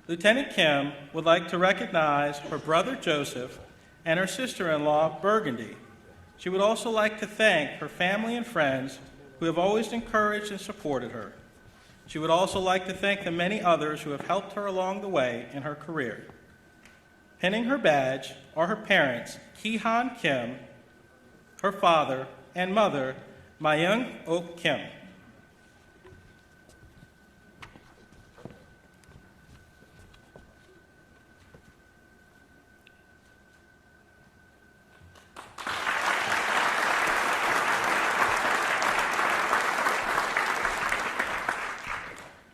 Lieutenant Kim would like to recognize her brother Joseph and her sister-in-law Burgundy. She would also like to thank her family and friends who have always encouraged and supported her. She would also like to thank the many others who have helped her along the way in her career. Pinning her badge are her parents, Ki-Han Kim, her father and mother, Mayung Ok Kim.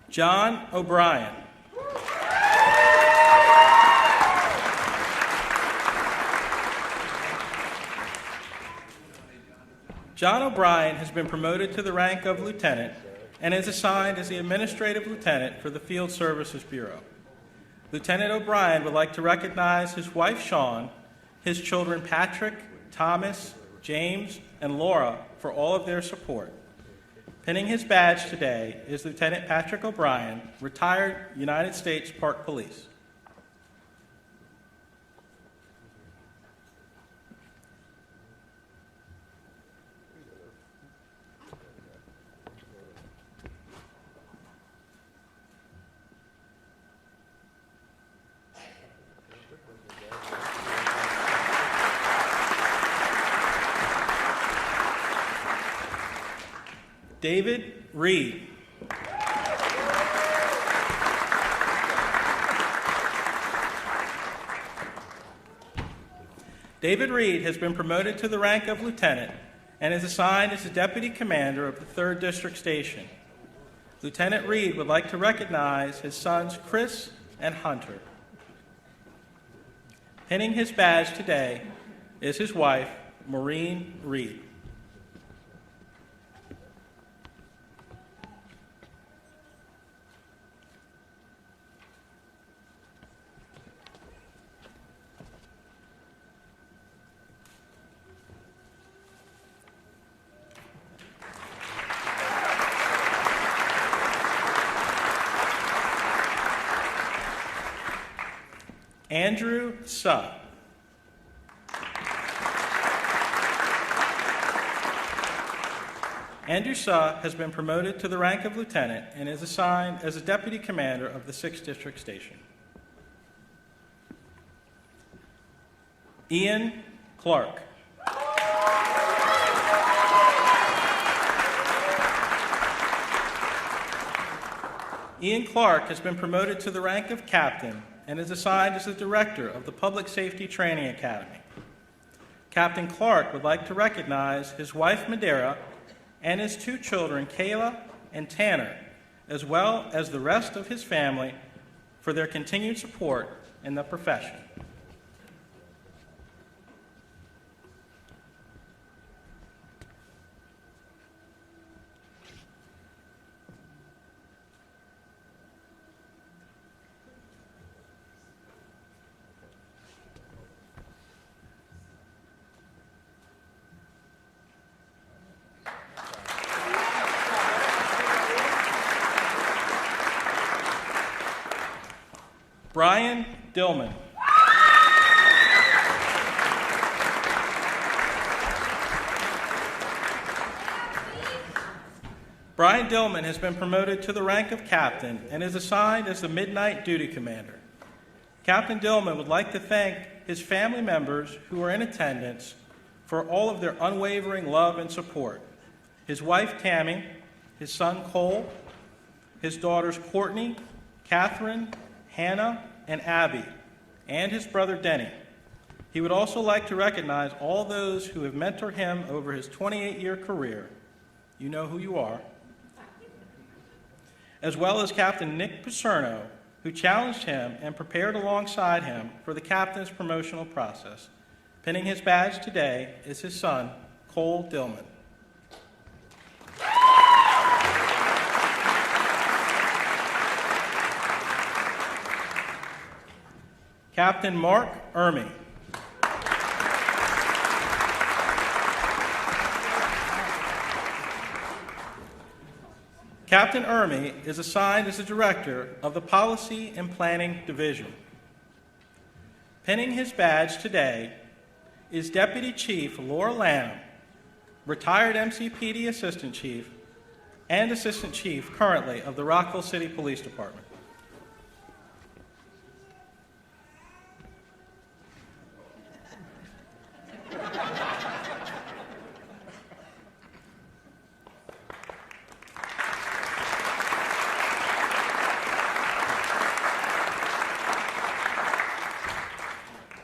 John O'Brien. John O'Brien has been promoted to the rank of lieutenant and is assigned as the Administrative Lieutenant for the Field Services Bureau. Lieutenant O'Brien would like to recognize his wife, Shawn, his children, Patrick, Thomas, James, and Laura, for all of their support. Pinning his badge today is Lieutenant Patrick O'Brien, retired United States Park Police. David Reed. David Reed has been promoted to the rank of lieutenant and is assigned as the Deputy Commander of the 3rd District Station. Lieutenant Reed would like to recognize his sons Chris and Hunter. Pinning his badge today is his wife, Maureen Reed. Andrew Suh. Andrew Suh has been promoted to the rank of lieutenant and is assigned as a deputy commander of the 6th District Station. Ian Clark. Ian Clark has been promoted to the rank of captain and is assigned as the director of the Public Safety Training Academy. Captain Clark would like to recognize his wife, Madeira, and his 2 children, Kayla and Tanner, as well as the rest of his family for their continued support in the profession. Brian Dillman. Brian Dillman has been promoted to the rank of captain and is assigned as the midnight duty commander. Captain Dillman would like to thank his family members who are in attendance for all of their unwavering love and support. His wife, Tammy, his son, Cole, his daughters, Courtney, Catherine, Hannah, and Abby, and his brother Denny. He would also like to recognize all those who have mentored him over his 28-year career. You know who you are. As well as Captain Nick Paserno, who challenged him and prepared alongside him for the captain's promotional process. Pinning his badge today is his son, Cole Dillman. Captain Mark Ermey. Captain Ermey is assigned as the director of the Policy and Planning Division. Pinning his badge today is Deputy Chief Laura Lanham, retired MCPD Assistant Chief and Assistant Chief currently of the Rockville City Police Department.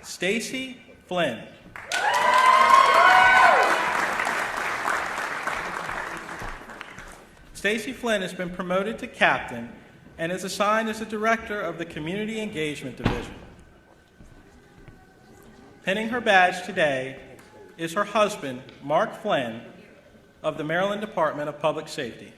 Stacy Flynn. Stacy Flynn has been promoted to captain and is assigned as the director of the Community Engagement Division. Pinning her badge today is her husband, Mark Flynn, of the Maryland Department of Public Safety.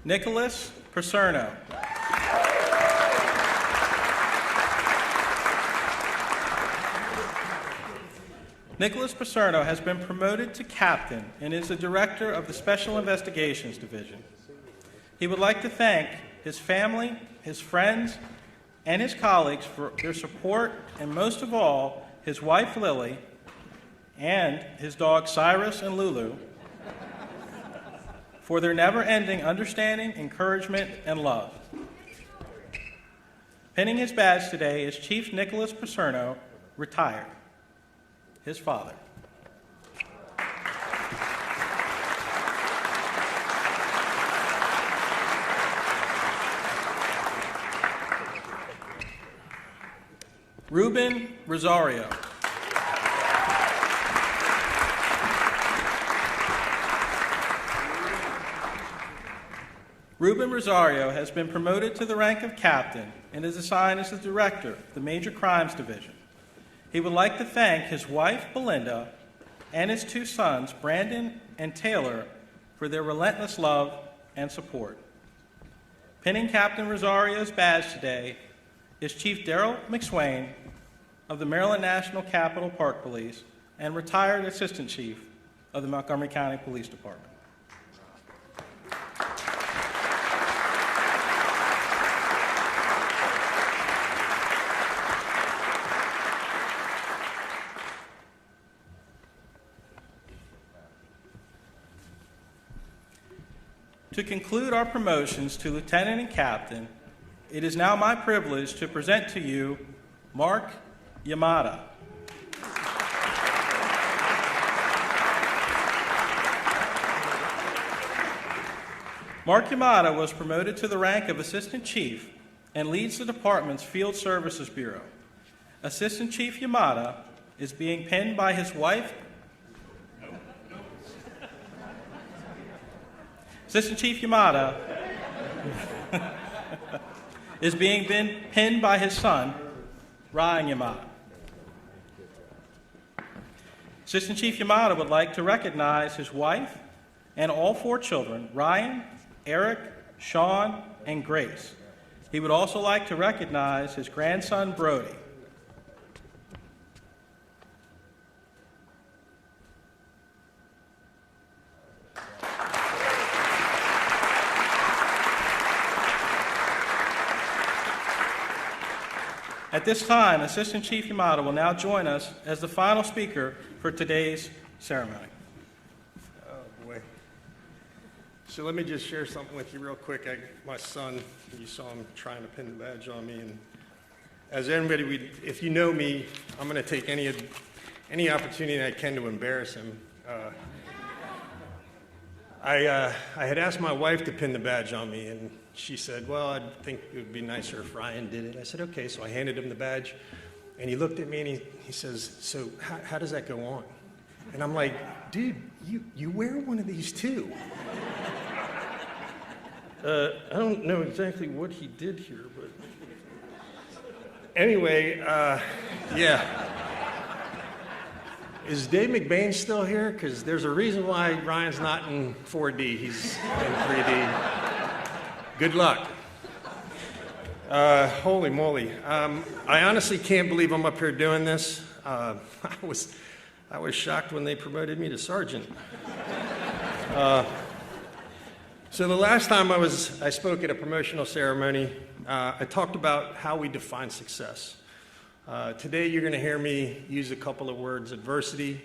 Nicholas Paserno. Nicholas Paserno has been promoted to captain and is the director of the Special Investigations Division. He would like to thank his family, his friends, and his colleagues for their support, and most of all, his wife Lily and his dogs Cyrus and Lulu for their never-ending understanding, encouragement, and love. Pinning his badge today is Chief Nicholas Paserno, retired, his father. Ruben Rosario. Ruben Rosario has been promoted to the rank of captain and is assigned as the director of the Major Crimes Division. He would like to thank his wife, Belinda, and his two sons, Brandon and Taylor, for their relentless love and support. Pinning Captain Rosario's badge today is Chief Daryl McSwain of the Maryland National Capital Park Police and retired Assistant Chief of the Montgomery County Police Department. To conclude our promotions to Lieutenant and Captain, it is now my privilege to present to you Mark Yamada. Mark Yamada was promoted to the rank of Assistant Chief and leads the department's Field Services Bureau. Assistant Chief Yamada is being pinned by his wife. Assistant Chief Yamada is being pinned by his son, Ryan Yamada. Assistant Chief Yamada would like to recognize his wife and all four children, Ryan, Eric, Sean, and Grace. He would also like to recognize his grandson, Brody. At this time, Assistant Chief Yamada will now join us as the final speaker for today's ceremony. Oh, boy. So let me just share something with you real quick. My son, you saw him trying to pin the badge on me. And as everybody, if you know me, I'm going to take any opportunity I can to embarrass him. I had asked my wife to pin the badge on me, and she said, well, I think it would be nicer if Ryan did it. I said, okay, so I handed him the badge, and he looked at me, and he says, so how does that go on? And I'm like, dude, you wear one of these too. I don't know exactly what he did here, but anyway, yeah. Is Dave McBain still here? Because there's a reason why Ryan's not in 4D. He's in 3D. Good luck. Holy moly. I honestly can't believe I'm up here doing this. I was shocked when they promoted me to sergeant. So the last time I spoke at a promotional ceremony, I talked about how we define success. Today you're going to hear me use a couple of words: adversity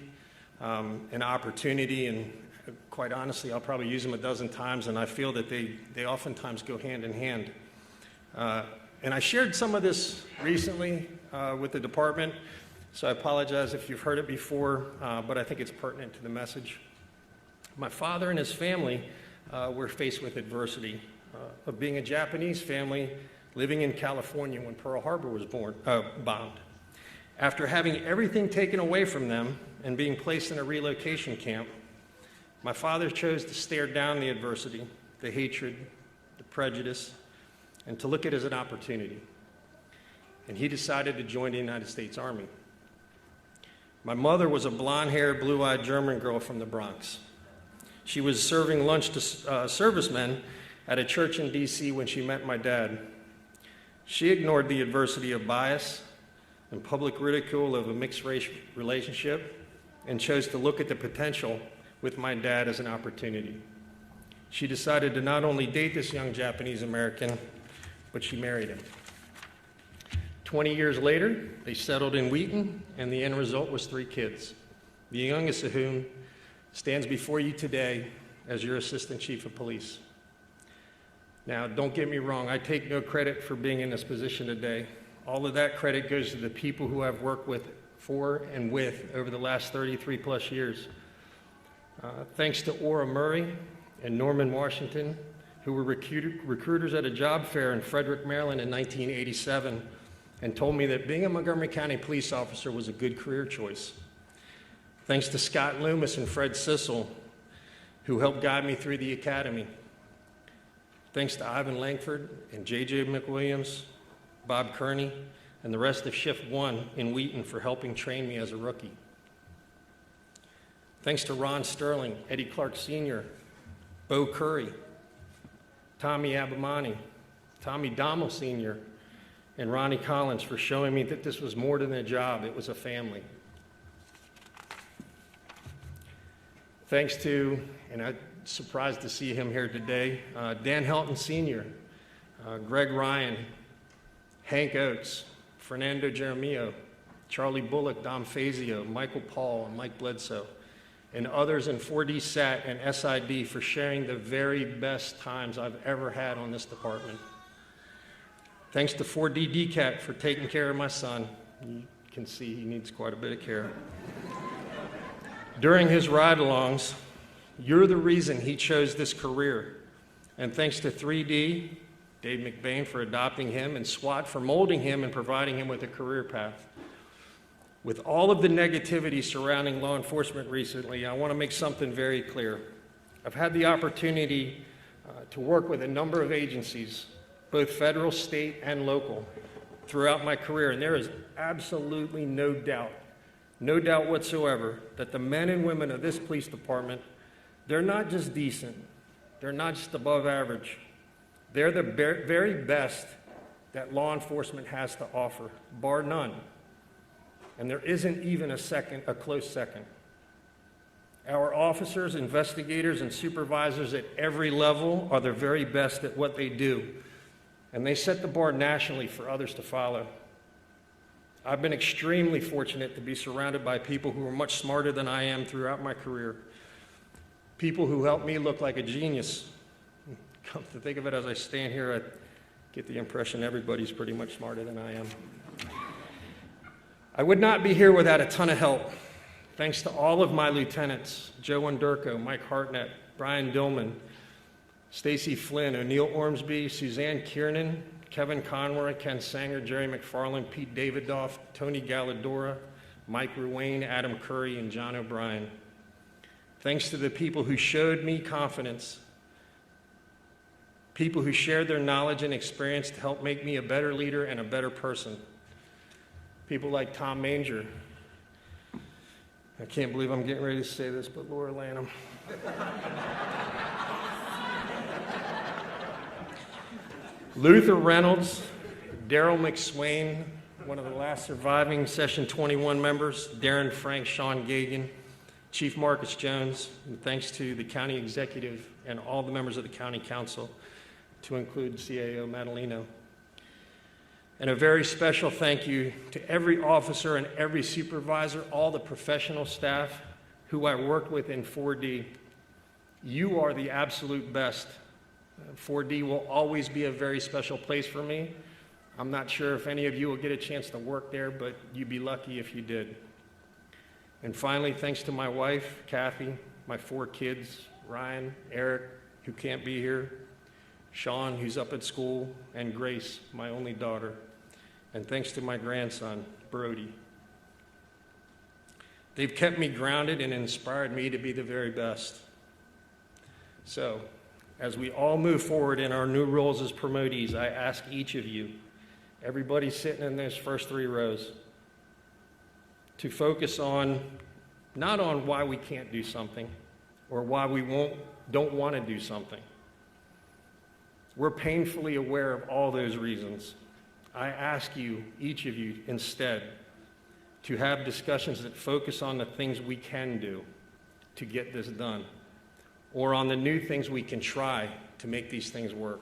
and opportunity, and quite honestly, I'll probably use them a dozen times, and I feel that they oftentimes go hand in hand. And I shared some of this recently with the department, so I apologize if you've heard it before, but I think it's pertinent to the message. My father and his family were faced with adversity of being a Japanese family living in California when Pearl Harbor was bombed. After having everything taken away from them and being placed in a relocation camp, my father chose to stare down the adversity, the hatred, the prejudice, and to look at it as an opportunity. And he decided to join the United States Army. My mother was a blonde-haired, blue-eyed German girl from the Bronx. She was serving lunch to servicemen at a church in D.C. when she met my dad. She ignored the adversity of bias and public ridicule of a mixed-race relationship and chose to look at the potential with my dad as an opportunity. She decided to not only date this young Japanese American, but she married him. 20 years later, they settled in Wheaton, and the end result was 3 kids, the youngest of whom stands before you today as your Assistant Chief of Police. Now, don't get me wrong, I take no credit for being in this position today. All of that credit goes to the people who I've worked with, for and with, over the last 33 plus years. Thanks to Ora Murray and Norman Washington, who were recruiters at a job fair in Frederick, Maryland in 1987, and told me that being a Montgomery County police officer was a good career choice. Thanks to Scott Loomis and Fred Sissel, who helped guide me through the academy. Thanks to Ivan Langford and J.J. McWilliams, Bob Kearney, and the rest of Shift 1 in Wheaton for helping train me as a rookie. Thanks to Ron Sterling, Eddie Clark Sr., Bo Curry, Tommy Abamani, Tommy Dommel Sr., and Ronnie Collins for showing me that this was more than a job, it was a family. Thanks to, and I'm surprised to see him here today, Dan Helton Sr., Greg Ryan, Hank Oates, Fernando Jaramillo, Charlie Bullock, Dom Fazio, Michael Paul, and Mike Bledsoe, and others in 4D SAT and SID for sharing the very best times I've ever had on this department. Thanks to 4D DCAT for taking care of my son. You can see he needs quite a bit of care. During his ride-alongs, you're the reason he chose this career. And thanks to 3D, Dave McBain for adopting him, and SWAT for molding him and providing him with a career path. With all of the negativity surrounding law enforcement recently, I want to make something very clear. I've had the opportunity to work with a number of agencies, both federal, state, and local, throughout my career, and there is absolutely no doubt whatsoever that the men and women of this police department, they're not just decent, they're not just above average, they're the very best that law enforcement has to offer, bar none. And there isn't even a close second. Our officers, investigators, and supervisors at every level are the very best at what they do, and they set the bar nationally for others to follow. I've been extremely fortunate to be surrounded by people who are much smarter than I am throughout my career. People who help me look like a genius. Come to think of it, as I stand here, I get the impression everybody's pretty much smarter than I am. I would not be here without a ton of help. Thanks to all of my lieutenants, Joe Underko, Mike Hartnett, Brian Dillman, Stacy Flynn, O'Neill Ormsby, Suzanne Kiernan, Kevin Conroy, Ken Sanger, Jerry McFarland, Pete Davidoff, Tony Galladora, Mike Ruane, Adam Curry, and John O'Brien. Thanks to the people who showed me confidence, people who shared their knowledge and experience to help make me a better leader and a better person. People like Tom Manger. I can't believe I'm getting ready to say this, but Laura Lanham. Luther Reynolds, Daryl McSwain, one of the last surviving Session 21 members, Darren Frank, Sean Gagan, Chief Marcus Jones, and thanks to the county executive and all the members of the county council, to include CAO Matalino. And a very special thank you to every officer and every supervisor, all the professional staff who I worked with in 4D. You are the absolute best. 4D will always be a very special place for me. I'm not sure if any of you will get a chance to work there, but you'd be lucky if you did. And finally, thanks to my wife, Kathy, my 4 kids, Ryan, Eric, who can't be here, Sean, who's up at school, and Grace, my only daughter. And thanks to my grandson, Brody. They've kept me grounded and inspired me to be the very best. So, as we all move forward in our new roles as promotees, I ask each of you, everybody sitting in those first 3 rows, to focus on, not on why we can't do something or why we don't want to do something. We're painfully aware of all those reasons. I ask you, each of you, instead, to have discussions that focus on the things we can do to get this done, or on the new things we can try to make these things work.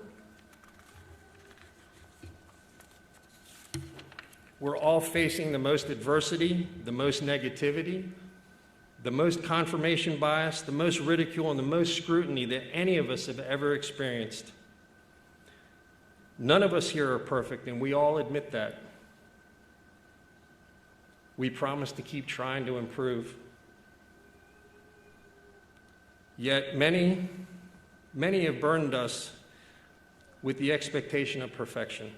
We're all facing the most adversity, the most negativity, the most confirmation bias, the most ridicule, and the most scrutiny that any of us have ever experienced. None of us here are perfect, and we all admit that. We promise to keep trying to improve. Yet many have burdened us with the expectation of perfection.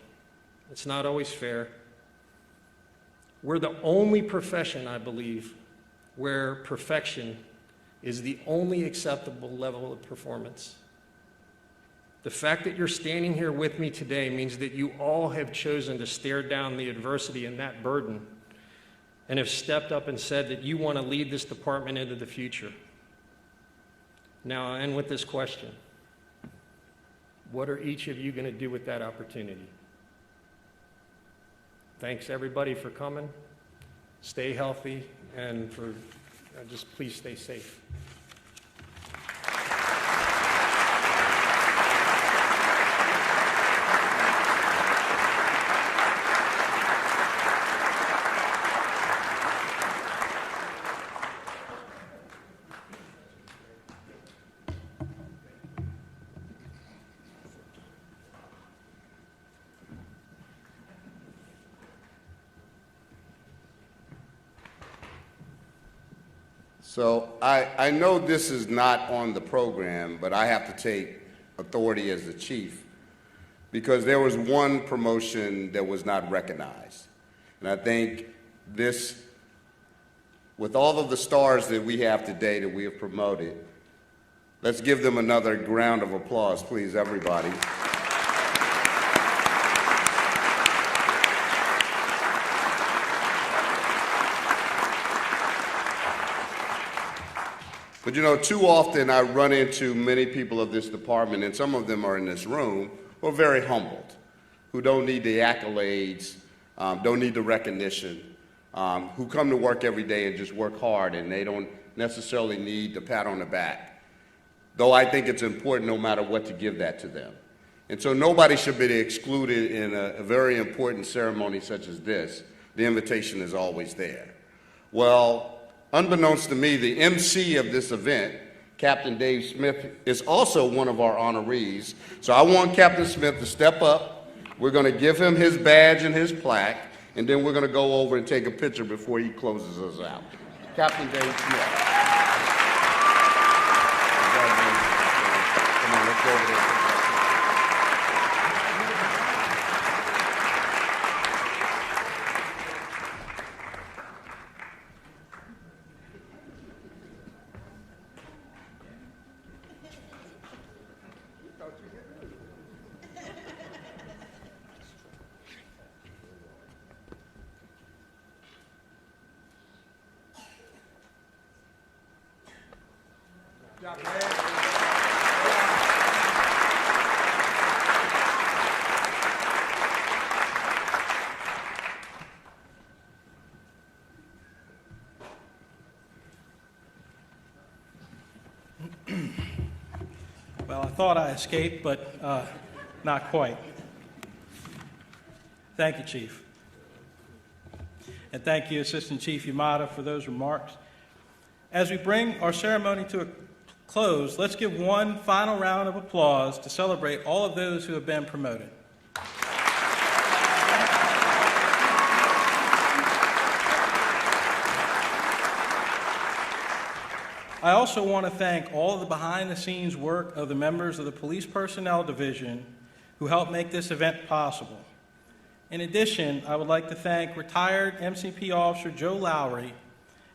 It's not always fair. We're the only profession, I believe, where perfection is the only acceptable level of performance. The fact that you're standing here with me today means that you all have chosen to stare down the adversity and that burden and have stepped up and said that you want to lead this department into the future. Now, I'll end with this question. What are each of you going to do with that opportunity? Thanks, everybody, for coming. Stay healthy, and just please stay safe. So I know this is not on the program, but I have to take authority as the chief because there was one promotion that was not recognized. And I think this, with all of the stars that we have today that we have promoted, let's give them another round of applause, please, everybody. But you know, too often I run into many people of this department, and some of them are in this room, who are very humbled, who don't need the accolades, don't need the recognition, who come to work every day and just work hard, and they don't necessarily need the pat on the back. Though I think it's important no matter what to give that to them. And so nobody should be excluded in a very important ceremony such as this. The invitation is always there. Well, unbeknownst to me, the MC of this event, Captain Dave Smith, is also one of our honorees. So I want Captain Smith to step up. We're going to give him his badge and his plaque, and then we're going to go over and take a picture before he closes us out. Captain Dave Smith. Come on, let's go over there. Well, I thought I escaped, but not quite. Thank you, Chief. And thank you, Assistant Chief Yamada, for those remarks. As we bring our ceremony to a close, let's give one final round of applause to celebrate all of those who have been promoted. I also want to thank all of the behind-the-scenes work of the members of the Police Personnel Division who helped make this event possible. In addition, I would like to thank retired MCP Officer Joe Lowry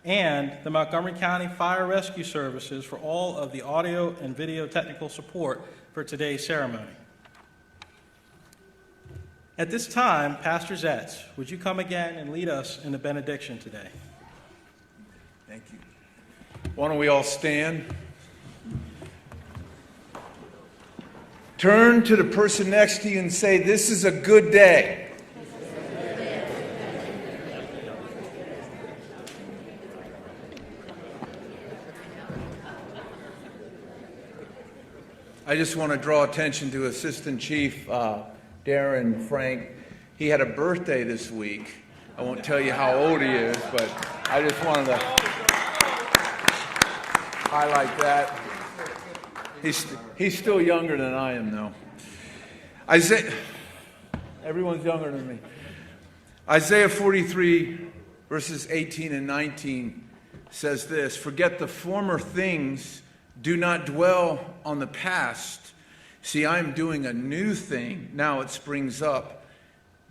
and the Montgomery County Fire Rescue Services for all of the audio and video technical support for today's ceremony. At this time, Pastor Zetz, would you come again and lead us in the benediction today? Thank you. Why don't we all stand? Turn to the person next to you and say, "This is a good day." I just want to draw attention to Assistant Chief Darren Frank. He had a birthday this week. I won't tell you how old he is, but I just wanted to highlight that. He's still younger than I am, though. Everyone's younger than me. Isaiah 43, verses 18 and 19 says this, "Forget the former things, do not dwell on the past. See, I am doing a new thing. Now it springs up.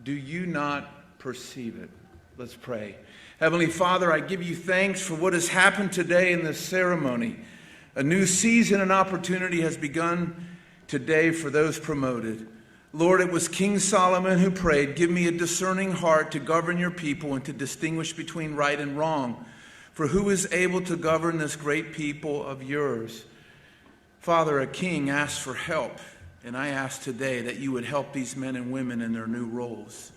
Do you not perceive it?" Let's pray. Heavenly Father, I give you thanks for what has happened today in this ceremony. A new season and opportunity has begun today for those promoted. Lord, it was King Solomon who prayed, "Give me a discerning heart to govern your people and to distinguish between right and wrong. For who is able to govern this great people of yours?" Father, a king asks for help, and I ask today that you would help these men and women in their new roles.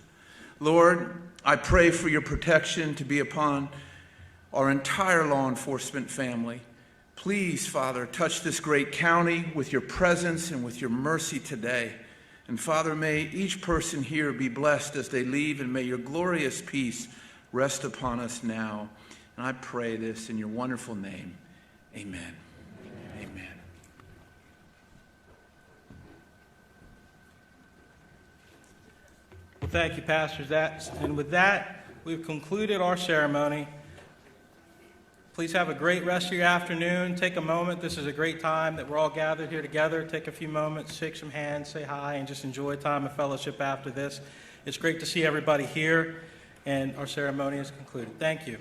Lord, I pray for your protection to be upon our entire law enforcement family. Please, Father, touch this great county with your presence and with your mercy today. And Father, may each person here be blessed as they leave, and may your glorious peace rest upon us now. And I pray this in your wonderful name. Amen. Amen. Well, thank you, Pastors. And with that, we've concluded our ceremony. Please have a great rest of your afternoon. Take a moment. This is a great time that we're all gathered here together. Take a few moments, shake some hands, say hi, and just enjoy time of fellowship after this. It's great to see everybody here, and our ceremony is concluded. Thank you.